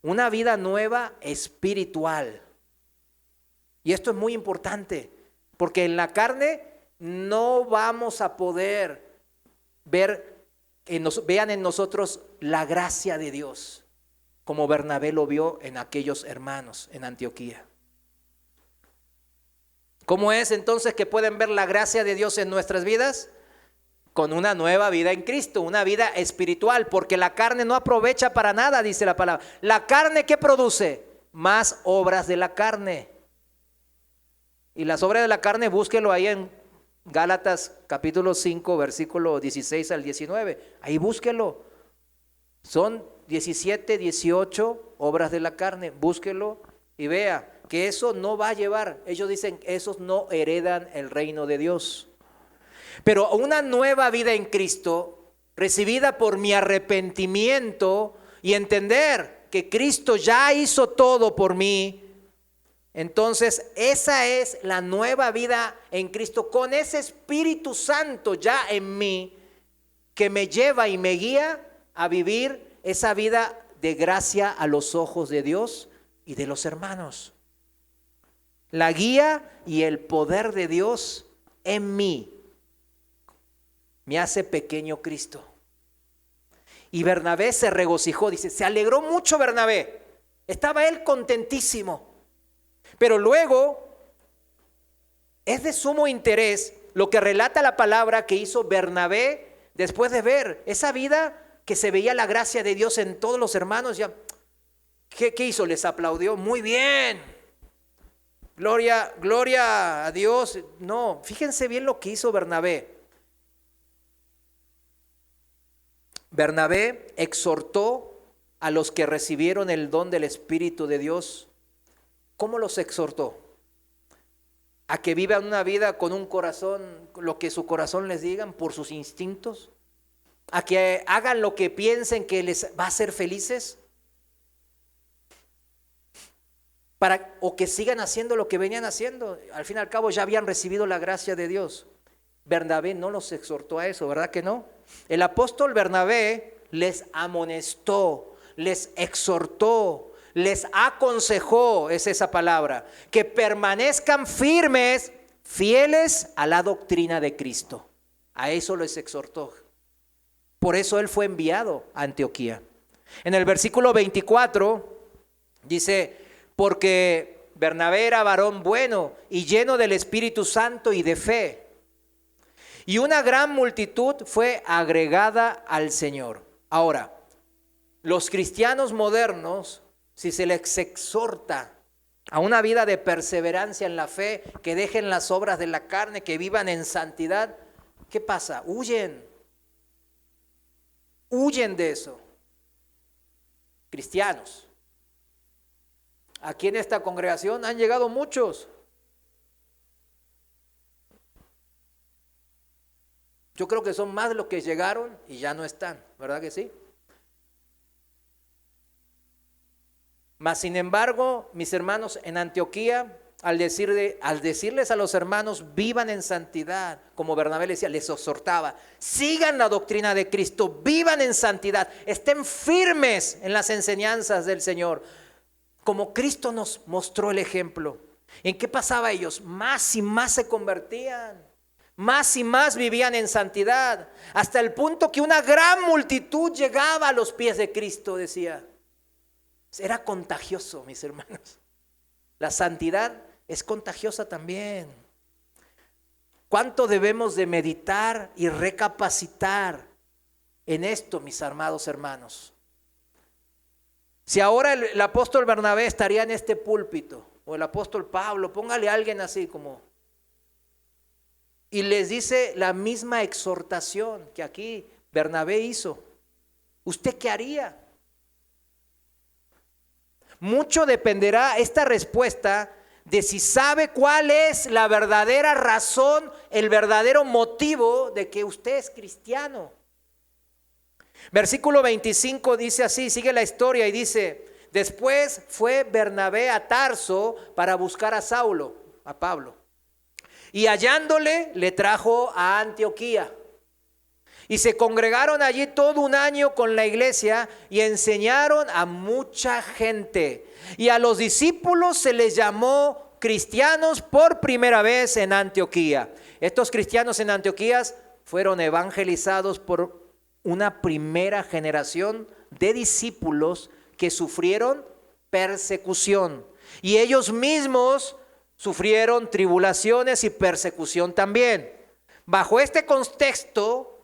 Una vida nueva espiritual. Y esto es muy importante, porque en la carne no vamos a poder vean en nosotros la gracia de Dios, como Bernabé lo vio en aquellos hermanos en Antioquía. ¿Cómo es entonces que pueden ver la gracia de Dios en nuestras vidas? Con una nueva vida en Cristo, una vida espiritual, porque la carne no aprovecha para nada, dice la palabra. La carne, ¿qué produce? Más obras de la carne. Y las obras de la carne, búsquelo ahí en Gálatas capítulo 5, versículo 16 al 19. Ahí búsquelo. Son 17, 18 obras de la carne. Búsquelo y vea que eso no va a llevar. Ellos dicen, esos no heredan el reino de Dios. Pero una nueva vida en Cristo, recibida por mi arrepentimiento y entender que Cristo ya hizo todo por mí, entonces esa es la nueva vida en Cristo, con ese Espíritu Santo ya en mí, que me lleva y me guía a vivir esa vida de gracia a los ojos de Dios y de los hermanos. La guía y el poder de Dios en mí me hace pequeño Cristo. Y Bernabé se regocijó, dice, se alegró mucho Bernabé. Estaba él contentísimo. Pero luego es de sumo interés lo que relata la palabra que hizo Bernabé después de ver esa vida que se veía la gracia de Dios en todos los hermanos. Ya, ¿qué hizo? Les aplaudió. Muy bien. Gloria a Dios. No, fíjense bien lo que hizo Bernabé. Bernabé exhortó a los que recibieron el don del Espíritu de Dios. ¿Cómo los exhortó? A que vivan una vida con un corazón, lo que su corazón les digan, por sus instintos. a que hagan lo que piensen que les va a hacer felices? O que sigan haciendo lo que venían haciendo. Al fin y al cabo ya habían recibido la gracia de Dios. Bernabé no los exhortó a eso, ¿verdad que no? El apóstol Bernabé les amonestó, les exhortó, les aconsejó, es esa palabra, que permanezcan firmes, fieles a la doctrina de Cristo. A eso les exhortó. Por eso él fue enviado a Antioquía. En el versículo 24 dice: porque Bernabé era varón bueno y lleno del Espíritu Santo y de fe, y una gran multitud fue agregada al Señor. Ahora, los cristianos modernos, si se les exhorta a una vida de perseverancia en la fe, que dejen las obras de la carne, que vivan en santidad, ¿qué pasa? Huyen de eso. Cristianos. Aquí en esta congregación han llegado muchos. Yo creo que son más los que llegaron y ya no están, ¿verdad que sí? Mas sin embargo, mis hermanos, en Antioquía, al decirles a los hermanos, vivan en santidad, como Bernabé les decía, les exhortaba, sigan la doctrina de Cristo, vivan en santidad, estén firmes en las enseñanzas del Señor, como Cristo nos mostró el ejemplo. ¿En qué pasaba ellos? Más y más se convertían, más y más vivían en santidad, hasta el punto que una gran multitud llegaba a los pies de Cristo, decía. Era contagioso, mis hermanos. La santidad es contagiosa también. ¿Cuánto debemos de meditar y recapacitar en esto, mis amados hermanos? Si ahora el apóstol Bernabé estaría en este púlpito, o el apóstol Pablo, póngale a alguien así como, y les dice la misma exhortación que aquí Bernabé hizo, ¿usted qué haría? Mucho dependerá esta respuesta de si sabe cuál es la verdadera razón, el verdadero motivo de que usted es cristiano. Versículo 25 dice así, sigue la historia y dice: después fue Bernabé a Tarso para buscar a Saulo, a Pablo, y hallándole le trajo a Antioquía. Y se congregaron allí todo un año con la iglesia y enseñaron a mucha gente. Y a los discípulos se les llamó cristianos por primera vez en Antioquía. Estos cristianos en Antioquía fueron evangelizados por una primera generación de discípulos que sufrieron persecución. Y ellos mismos sufrieron tribulaciones y persecución también. Bajo este contexto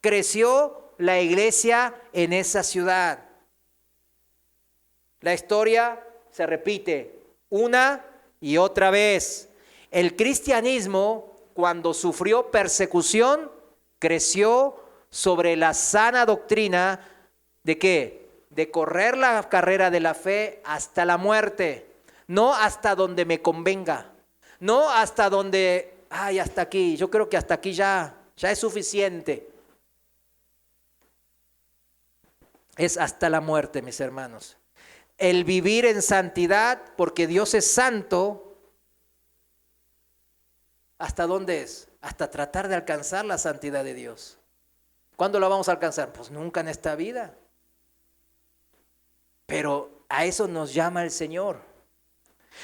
creció la iglesia en esa ciudad. La historia se repite una y otra vez. El cristianismo, cuando sufrió persecución, creció sobre la sana doctrina ¿de qué? De correr la carrera de la fe hasta la muerte, no hasta donde me convenga, no hasta donde, hasta aquí, yo creo que hasta aquí ya es suficiente. Es hasta la muerte, mis hermanos. El vivir en santidad, porque Dios es santo, ¿hasta dónde es? Hasta tratar de alcanzar la santidad de Dios. ¿Cuándo la vamos a alcanzar? Pues nunca en esta vida. Pero a eso nos llama el Señor.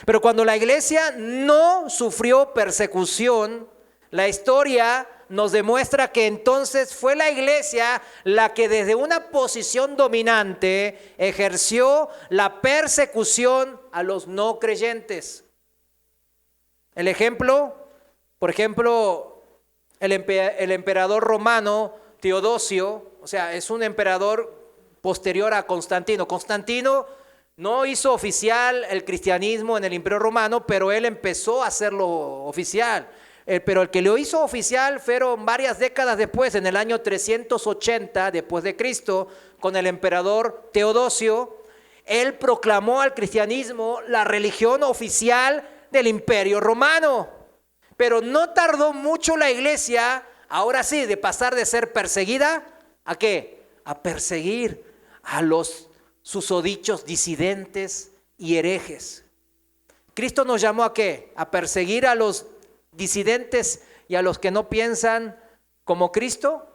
Pero cuando la iglesia no sufrió persecución, la historia nos demuestra que entonces fue la iglesia la que desde una posición dominante ejerció la persecución a los no creyentes. El ejemplo, por ejemplo, el emperador romano Teodosio, o sea, es un emperador posterior a Constantino. Constantino no hizo oficial el cristianismo en el Imperio Romano, pero él empezó a hacerlo oficial. Pero el que lo hizo oficial fueron varias décadas después, en el año 380 después de Cristo, con el emperador Teodosio. Él proclamó al cristianismo la religión oficial del Imperio Romano. Pero no tardó mucho la iglesia ahora sí, de pasar de ser perseguida, ¿a qué? A perseguir a los susodichos disidentes y herejes. Cristo nos llamó ¿a qué? ¿A perseguir a los disidentes y a los que no piensan como Cristo?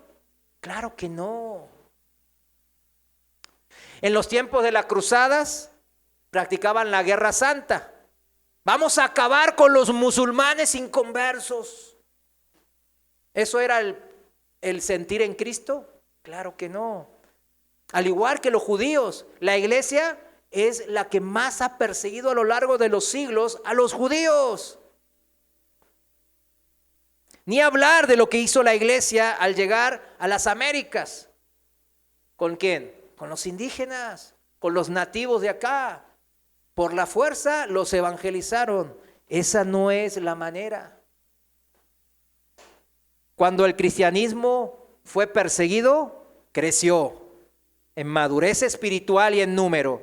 Claro que no. En los tiempos de las cruzadas practicaban la guerra santa. Vamos a acabar con los musulmanes inconversos. ¿Eso era el sentir en Cristo? Claro que no. Al igual que los judíos, la iglesia es la que más ha perseguido a lo largo de los siglos a los judíos. Ni hablar de lo que hizo la iglesia al llegar a las Américas. ¿Con quién? Con los indígenas, con los nativos de acá. Por la fuerza los evangelizaron. Esa no es la manera. Cuando el cristianismo fue perseguido, creció en madurez espiritual y en número.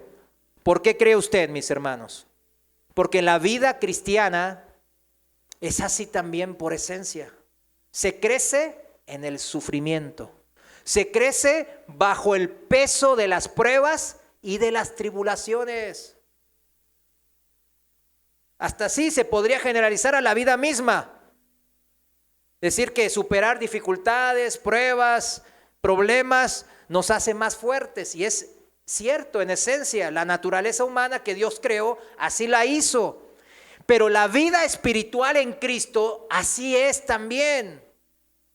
¿Por qué cree usted, mis hermanos? Porque la vida cristiana es así también por esencia. Se crece en el sufrimiento. Se crece bajo el peso de las pruebas y de las tribulaciones. Hasta así se podría generalizar a la vida misma. Decir que superar dificultades, pruebas, problemas nos hace más fuertes, y es cierto, en esencia, la naturaleza humana que Dios creó, así la hizo. Pero la vida espiritual en Cristo, así es también.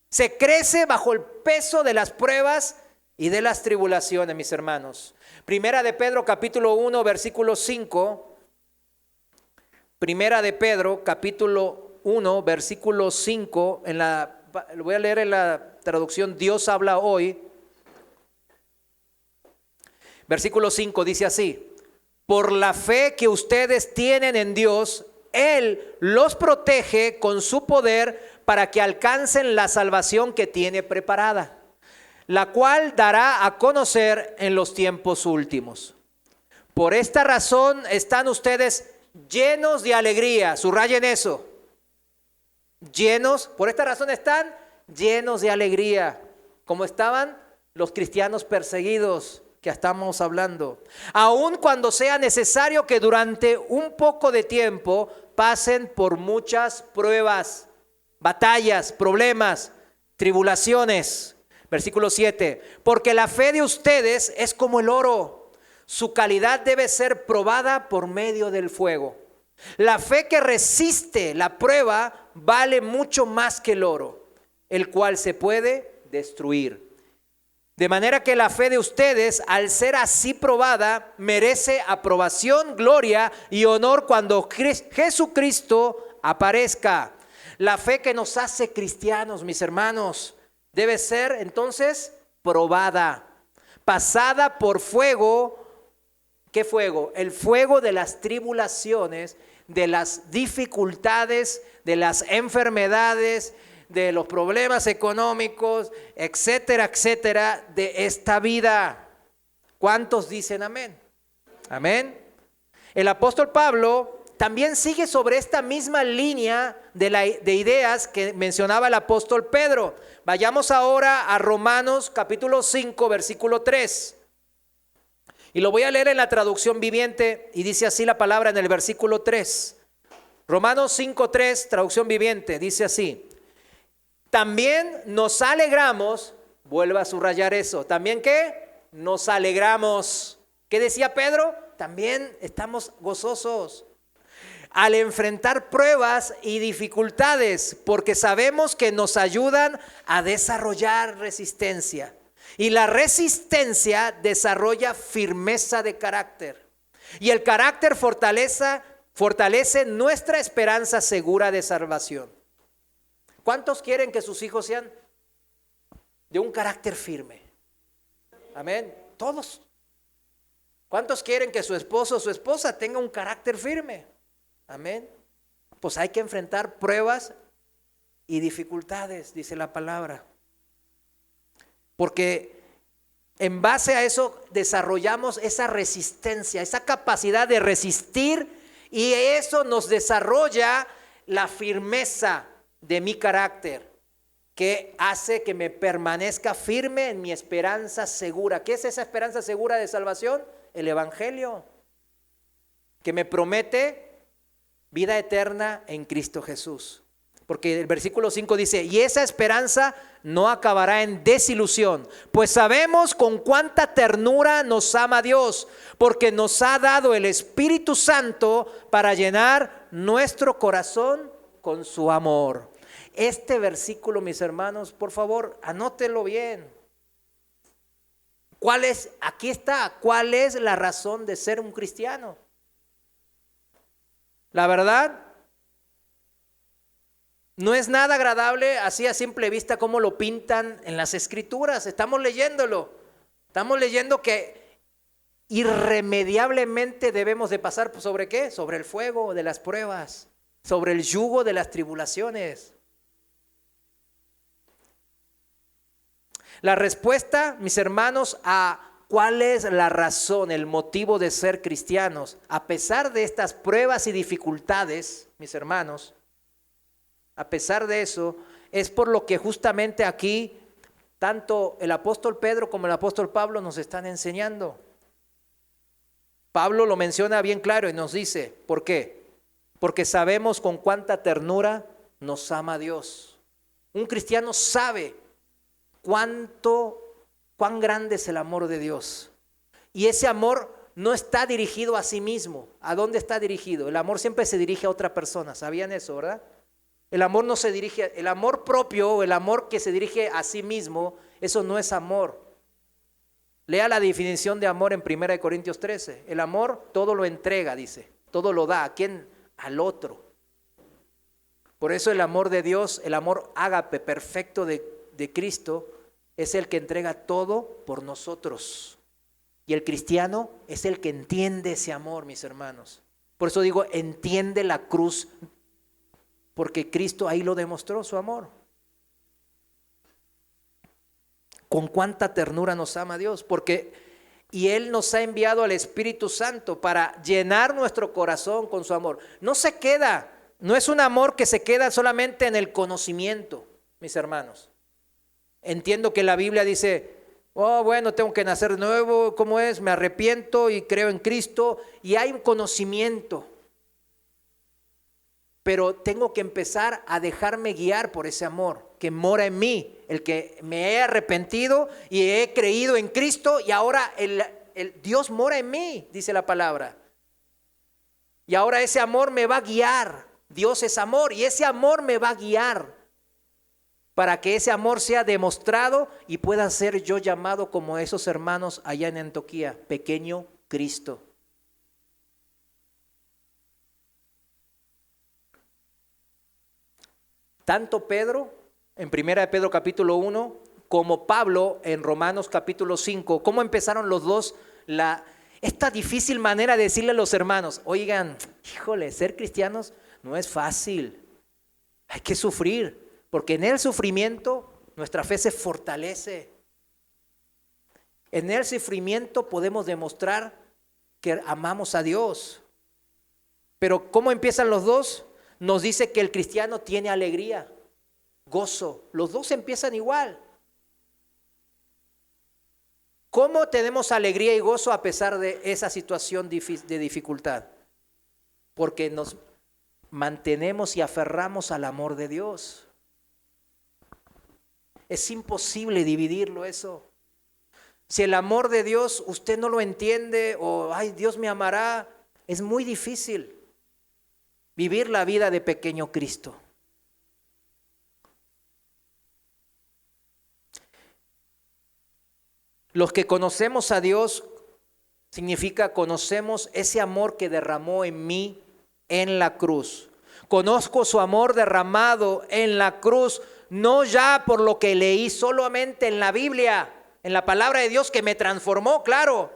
Se crece bajo el peso de las pruebas y de las tribulaciones, mis hermanos. Primera de Pedro, capítulo 1, versículo 5. Primera de Pedro, capítulo 1, versículo 5. Lo voy a leer en la traducción Dios habla hoy. Versículo 5 dice así: por la fe que ustedes tienen en Dios, Él los protege con su poder para que alcancen la salvación que tiene preparada, la cual dará a conocer en los tiempos últimos. Por esta razón están ustedes llenos de alegría. Subrayen eso. Por esta razón están llenos de alegría, como estaban los cristianos perseguidos que estamos hablando, aun cuando sea necesario que durante un poco de tiempo pasen por muchas pruebas, batallas, problemas, tribulaciones. Versículo 7, porque la fe de ustedes es como el oro, su calidad debe ser probada por medio del fuego. La fe que resiste la prueba vale mucho más que el oro, el cual se puede destruir. De manera que la fe de ustedes, al ser así probada, merece aprobación, gloria y honor cuando Jesucristo aparezca. La fe que nos hace cristianos, mis hermanos, debe ser entonces probada, pasada por fuego. ¿Qué fuego? El fuego de las tribulaciones, de las dificultades, de las enfermedades, de los problemas económicos, etcétera, etcétera, de esta vida. ¿Cuántos dicen amén? Amén. El apóstol Pablo también sigue sobre esta misma línea de ideas que mencionaba el apóstol Pedro. Vayamos ahora a Romanos capítulo 5, versículo 3. Y lo voy a leer en la traducción viviente, y dice así la palabra en el versículo 3. Romanos 5:3, traducción viviente, dice así: también nos alegramos, vuelva a subrayar eso, ¿también qué? Nos alegramos. ¿Qué decía Pedro? También estamos gozosos al enfrentar pruebas y dificultades, porque sabemos que nos ayudan a desarrollar resistencia. Y la resistencia desarrolla firmeza de carácter. Y el carácter fortalece nuestra esperanza segura de salvación. ¿Cuántos quieren que sus hijos sean de un carácter firme? Amén. Todos. ¿Cuántos quieren que su esposo o su esposa tenga un carácter firme? Amén. Pues hay que enfrentar pruebas y dificultades, dice la palabra. Porque en base a eso desarrollamos esa resistencia, esa capacidad de resistir, y eso nos desarrolla la firmeza de mi carácter. que hace que me permanezca firme en mi esperanza segura. ¿Qué es esa esperanza segura de salvación? El Evangelio, que me promete vida eterna en Cristo Jesús. Porque el versículo 5 dice, y esa esperanza no acabará en desilusión, pues sabemos con cuánta ternura nos ama Dios, porque nos ha dado el Espíritu Santo para llenar nuestro corazón con su amor. Este versículo, mis hermanos, por favor, anótelo bien. ¿Cuál es? Aquí está, ¿cuál es la razón de ser un cristiano? La verdad, no es nada agradable así a simple vista como lo pintan en las escrituras. Estamos leyéndolo. Estamos leyendo que irremediablemente debemos de pasar ¿sobre qué? Sobre el fuego de las pruebas, sobre el yugo de las tribulaciones. La respuesta, mis hermanos, a cuál es la razón, el motivo de ser cristianos, a pesar de estas pruebas y dificultades, mis hermanos, a pesar de eso, es por lo que justamente aquí tanto el apóstol Pedro como el apóstol Pablo nos están enseñando. Pablo lo menciona bien claro y nos dice, ¿por qué? Porque sabemos con cuánta ternura nos ama Dios. Un cristiano sabe cuán grande es el amor de Dios. Y ese amor no está dirigido a sí mismo. ¿A dónde está dirigido? El amor siempre se dirige a otra persona. ¿Sabían eso, verdad? El amor no se dirige, el amor propio, el amor que se dirige a sí mismo, eso no es amor. Lea la definición de amor en 1 Corintios 13. El amor todo lo entrega, dice, todo lo da. ¿A quién? Al otro. Por eso el amor de Dios, el amor ágape perfecto de Cristo, es el que entrega todo por nosotros. Y el cristiano es el que entiende ese amor, mis hermanos. Por eso digo, entiende la cruz, porque Cristo ahí lo demostró su amor. Con cuánta ternura nos ama Dios, y Él nos ha enviado al Espíritu Santo para llenar nuestro corazón con su amor. No es un amor que se queda solamente en el conocimiento, mis hermanos. Entiendo que la Biblia dice, oh bueno, tengo que nacer de nuevo, ¿cómo es? Me arrepiento y creo en Cristo, y hay un conocimiento. Pero tengo que empezar a dejarme guiar por ese amor que mora en mí, el que me he arrepentido y he creído en Cristo, y ahora el Dios mora en mí, dice la palabra. Y ahora ese amor me va a guiar. Dios es amor y ese amor me va a guiar para que ese amor sea demostrado y pueda ser yo llamado como esos hermanos allá en Antioquía, pequeño Cristo. Tanto Pedro en 1 Pedro capítulo 1 como Pablo en Romanos capítulo 5, ¿cómo empezaron los dos esta difícil manera de decirle a los hermanos? Oigan, híjole, ser cristianos no es fácil, hay que sufrir, porque en el sufrimiento nuestra fe se fortalece. En el sufrimiento podemos demostrar que amamos a Dios. Pero ¿cómo empiezan los dos? Nos dice que el cristiano tiene alegría, gozo. Los dos empiezan igual. ¿Cómo tenemos alegría y gozo a pesar de esa situación de dificultad? Porque nos mantenemos y aferramos al amor de Dios. Es imposible dividirlo eso. Si el amor de Dios usted no lo entiende o ay, Dios me amará, es muy difícil vivir la vida de pequeño Cristo. Los que conocemos a Dios significa conocemos ese amor que derramó en mí en la cruz. Conozco su amor derramado en la cruz, no ya por lo que leí solamente en la Biblia, en la palabra de Dios que me transformó, claro,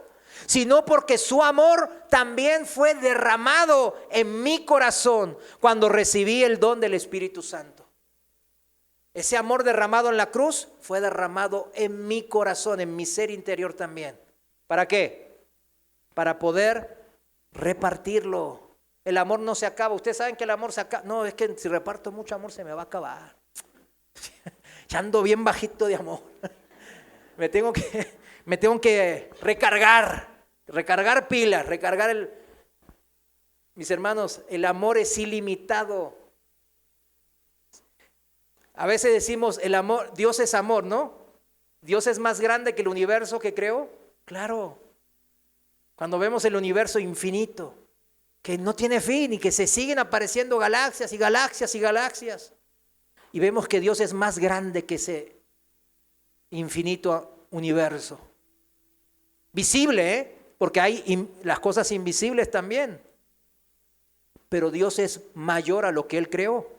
sino porque su amor también fue derramado en mi corazón cuando recibí el don del Espíritu Santo. Ese amor derramado en la cruz fue derramado en mi corazón, en mi ser interior también. ¿Para qué? Para poder repartirlo. El amor no se acaba. Ustedes saben que el amor se acaba. No, es que si reparto mucho amor se me va a acabar. Ya ando bien bajito de amor. Me tengo que recargar pilas, Mis hermanos, el amor es ilimitado. A veces decimos, el amor, Dios es amor, ¿no? Dios es más grande que el universo que creó. Claro. Cuando vemos el universo infinito, que no tiene fin y que se siguen apareciendo galaxias y galaxias y galaxias. Y vemos que Dios es más grande que ese infinito universo. Visible, porque hay las cosas invisibles también. Pero Dios es mayor a lo que Él creó.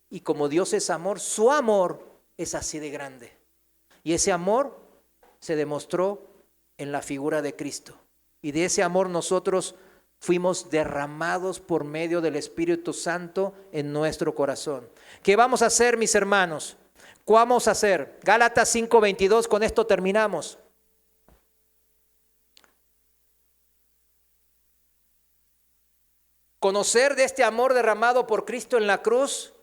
Y como Dios es amor, su amor es así de grande. Y ese amor se demostró en la figura de Cristo. Y de ese amor nosotros fuimos derramados por medio del Espíritu Santo en nuestro corazón. ¿Qué vamos a hacer, mis hermanos? ¿Qué vamos a hacer? Gálatas 5:22, con esto terminamos. Conocer de este amor derramado por Cristo en la cruz,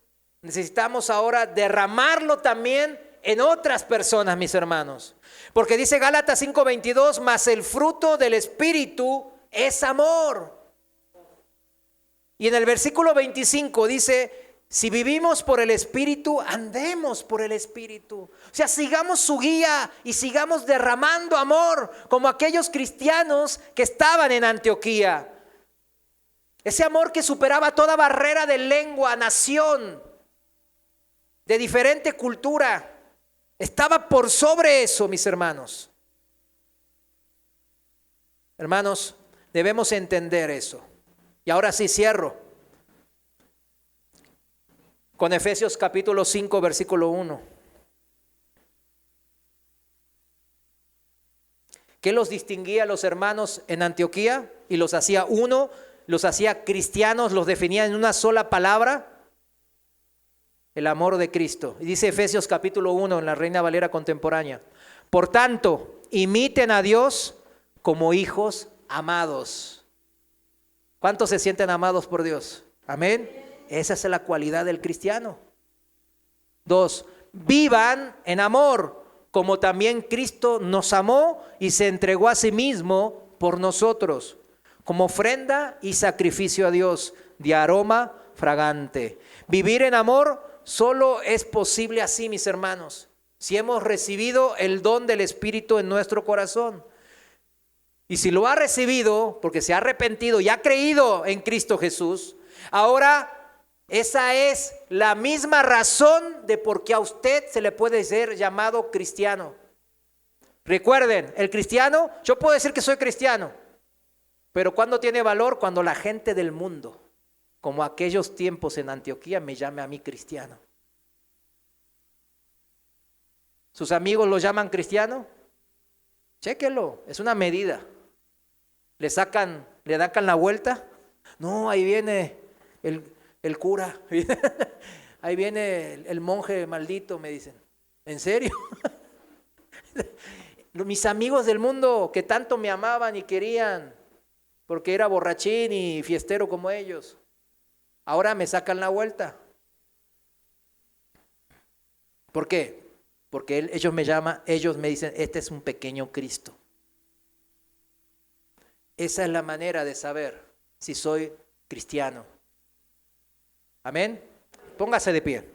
necesitamos ahora derramarlo también en otras personas, mis hermanos. Porque dice Gálatas 5:22, mas el fruto del Espíritu es amor. Y en el versículo 25 dice, si vivimos por el Espíritu, andemos por el Espíritu. O sea, sigamos su guía y sigamos derramando amor como aquellos cristianos que estaban en Antioquía. Ese amor que superaba toda barrera de lengua, nación, de diferente cultura. Estaba por sobre eso, mis hermanos. Hermanos, debemos entender eso. Y ahora sí cierro con Efesios capítulo 5, versículo 1. ¿Qué los distinguía a los hermanos en Antioquía? Y los hacía uno, los hacía cristianos, los definía en una sola palabra. El amor de Cristo. Y dice Efesios capítulo 1 en la Reina Valera contemporánea. Por tanto, imiten a Dios como hijos amados. ¿Cuántos se sienten amados por Dios? Amén. Esa es la cualidad del cristiano. 2, vivan en amor, como también Cristo nos amó y se entregó a sí mismo por nosotros, como ofrenda y sacrificio a Dios, de aroma fragante. Vivir en amor solo es posible así, mis hermanos, si hemos recibido el don del Espíritu en nuestro corazón. Y si lo ha recibido, porque se ha arrepentido y ha creído en Cristo Jesús, ahora esa es la misma razón de por qué a usted se le puede ser llamado cristiano. Recuerden, el cristiano, yo puedo decir que soy cristiano, pero ¿cuándo tiene valor? Cuando la gente del mundo, como aquellos tiempos en Antioquía, me llame a mí cristiano. ¿Sus amigos lo llaman cristiano? Chéquelo, es una medida. Le dan la vuelta. No, ahí viene el cura. Ahí viene el monje maldito, me dicen. ¿En serio? Mis amigos del mundo que tanto me amaban y querían, porque era borrachín y fiestero como ellos, ahora me sacan la vuelta. ¿Por qué? Porque ellos me dicen, este es un pequeño Cristo. Esa es la manera de saber si soy cristiano. Amén. Póngase de pie.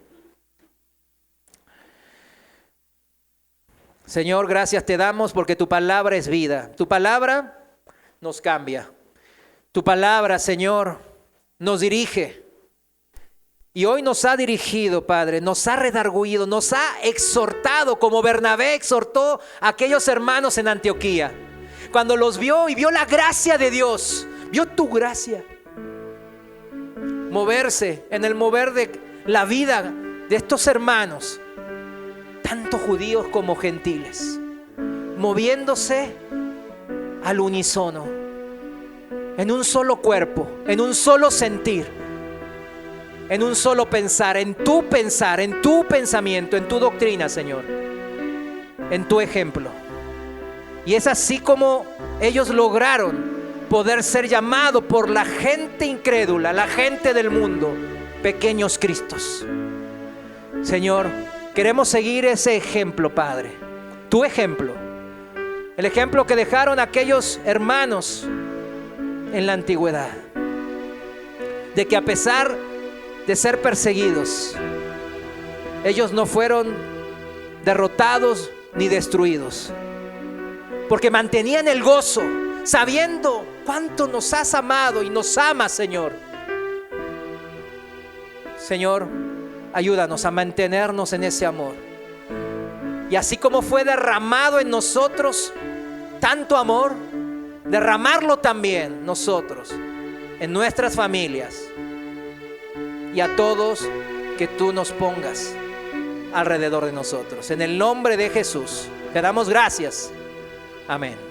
Señor, gracias te damos porque tu palabra es vida. Tu palabra nos cambia. Tu palabra, Señor, nos dirige. Y hoy nos ha dirigido, Padre, nos ha redarguido, nos ha exhortado como Bernabé exhortó a aquellos hermanos en Antioquía. Cuando los vio y vio la gracia de Dios, vio tu gracia moverse en el mover de la vida de estos hermanos, tanto judíos como gentiles, moviéndose al unísono, en un solo cuerpo, en un solo sentir, en un solo pensar, en tu pensamiento, en tu doctrina, Señor, en tu ejemplo. Y es así como ellos lograron poder ser llamados por la gente incrédula, la gente del mundo, pequeños Cristos. Señor, Queremos seguir ese ejemplo, Padre. Tu ejemplo. El ejemplo que dejaron aquellos hermanos en la antigüedad. De que a pesar de ser perseguidos, ellos no fueron derrotados ni destruidos. Porque mantenían el gozo, sabiendo cuánto nos has amado y nos amas, Señor. Señor, ayúdanos a mantenernos en ese amor. Y así como fue derramado en nosotros tanto amor, derramarlo también nosotros en nuestras familias y a todos que tú nos pongas alrededor de nosotros. En el nombre de Jesús, te damos gracias. Amén.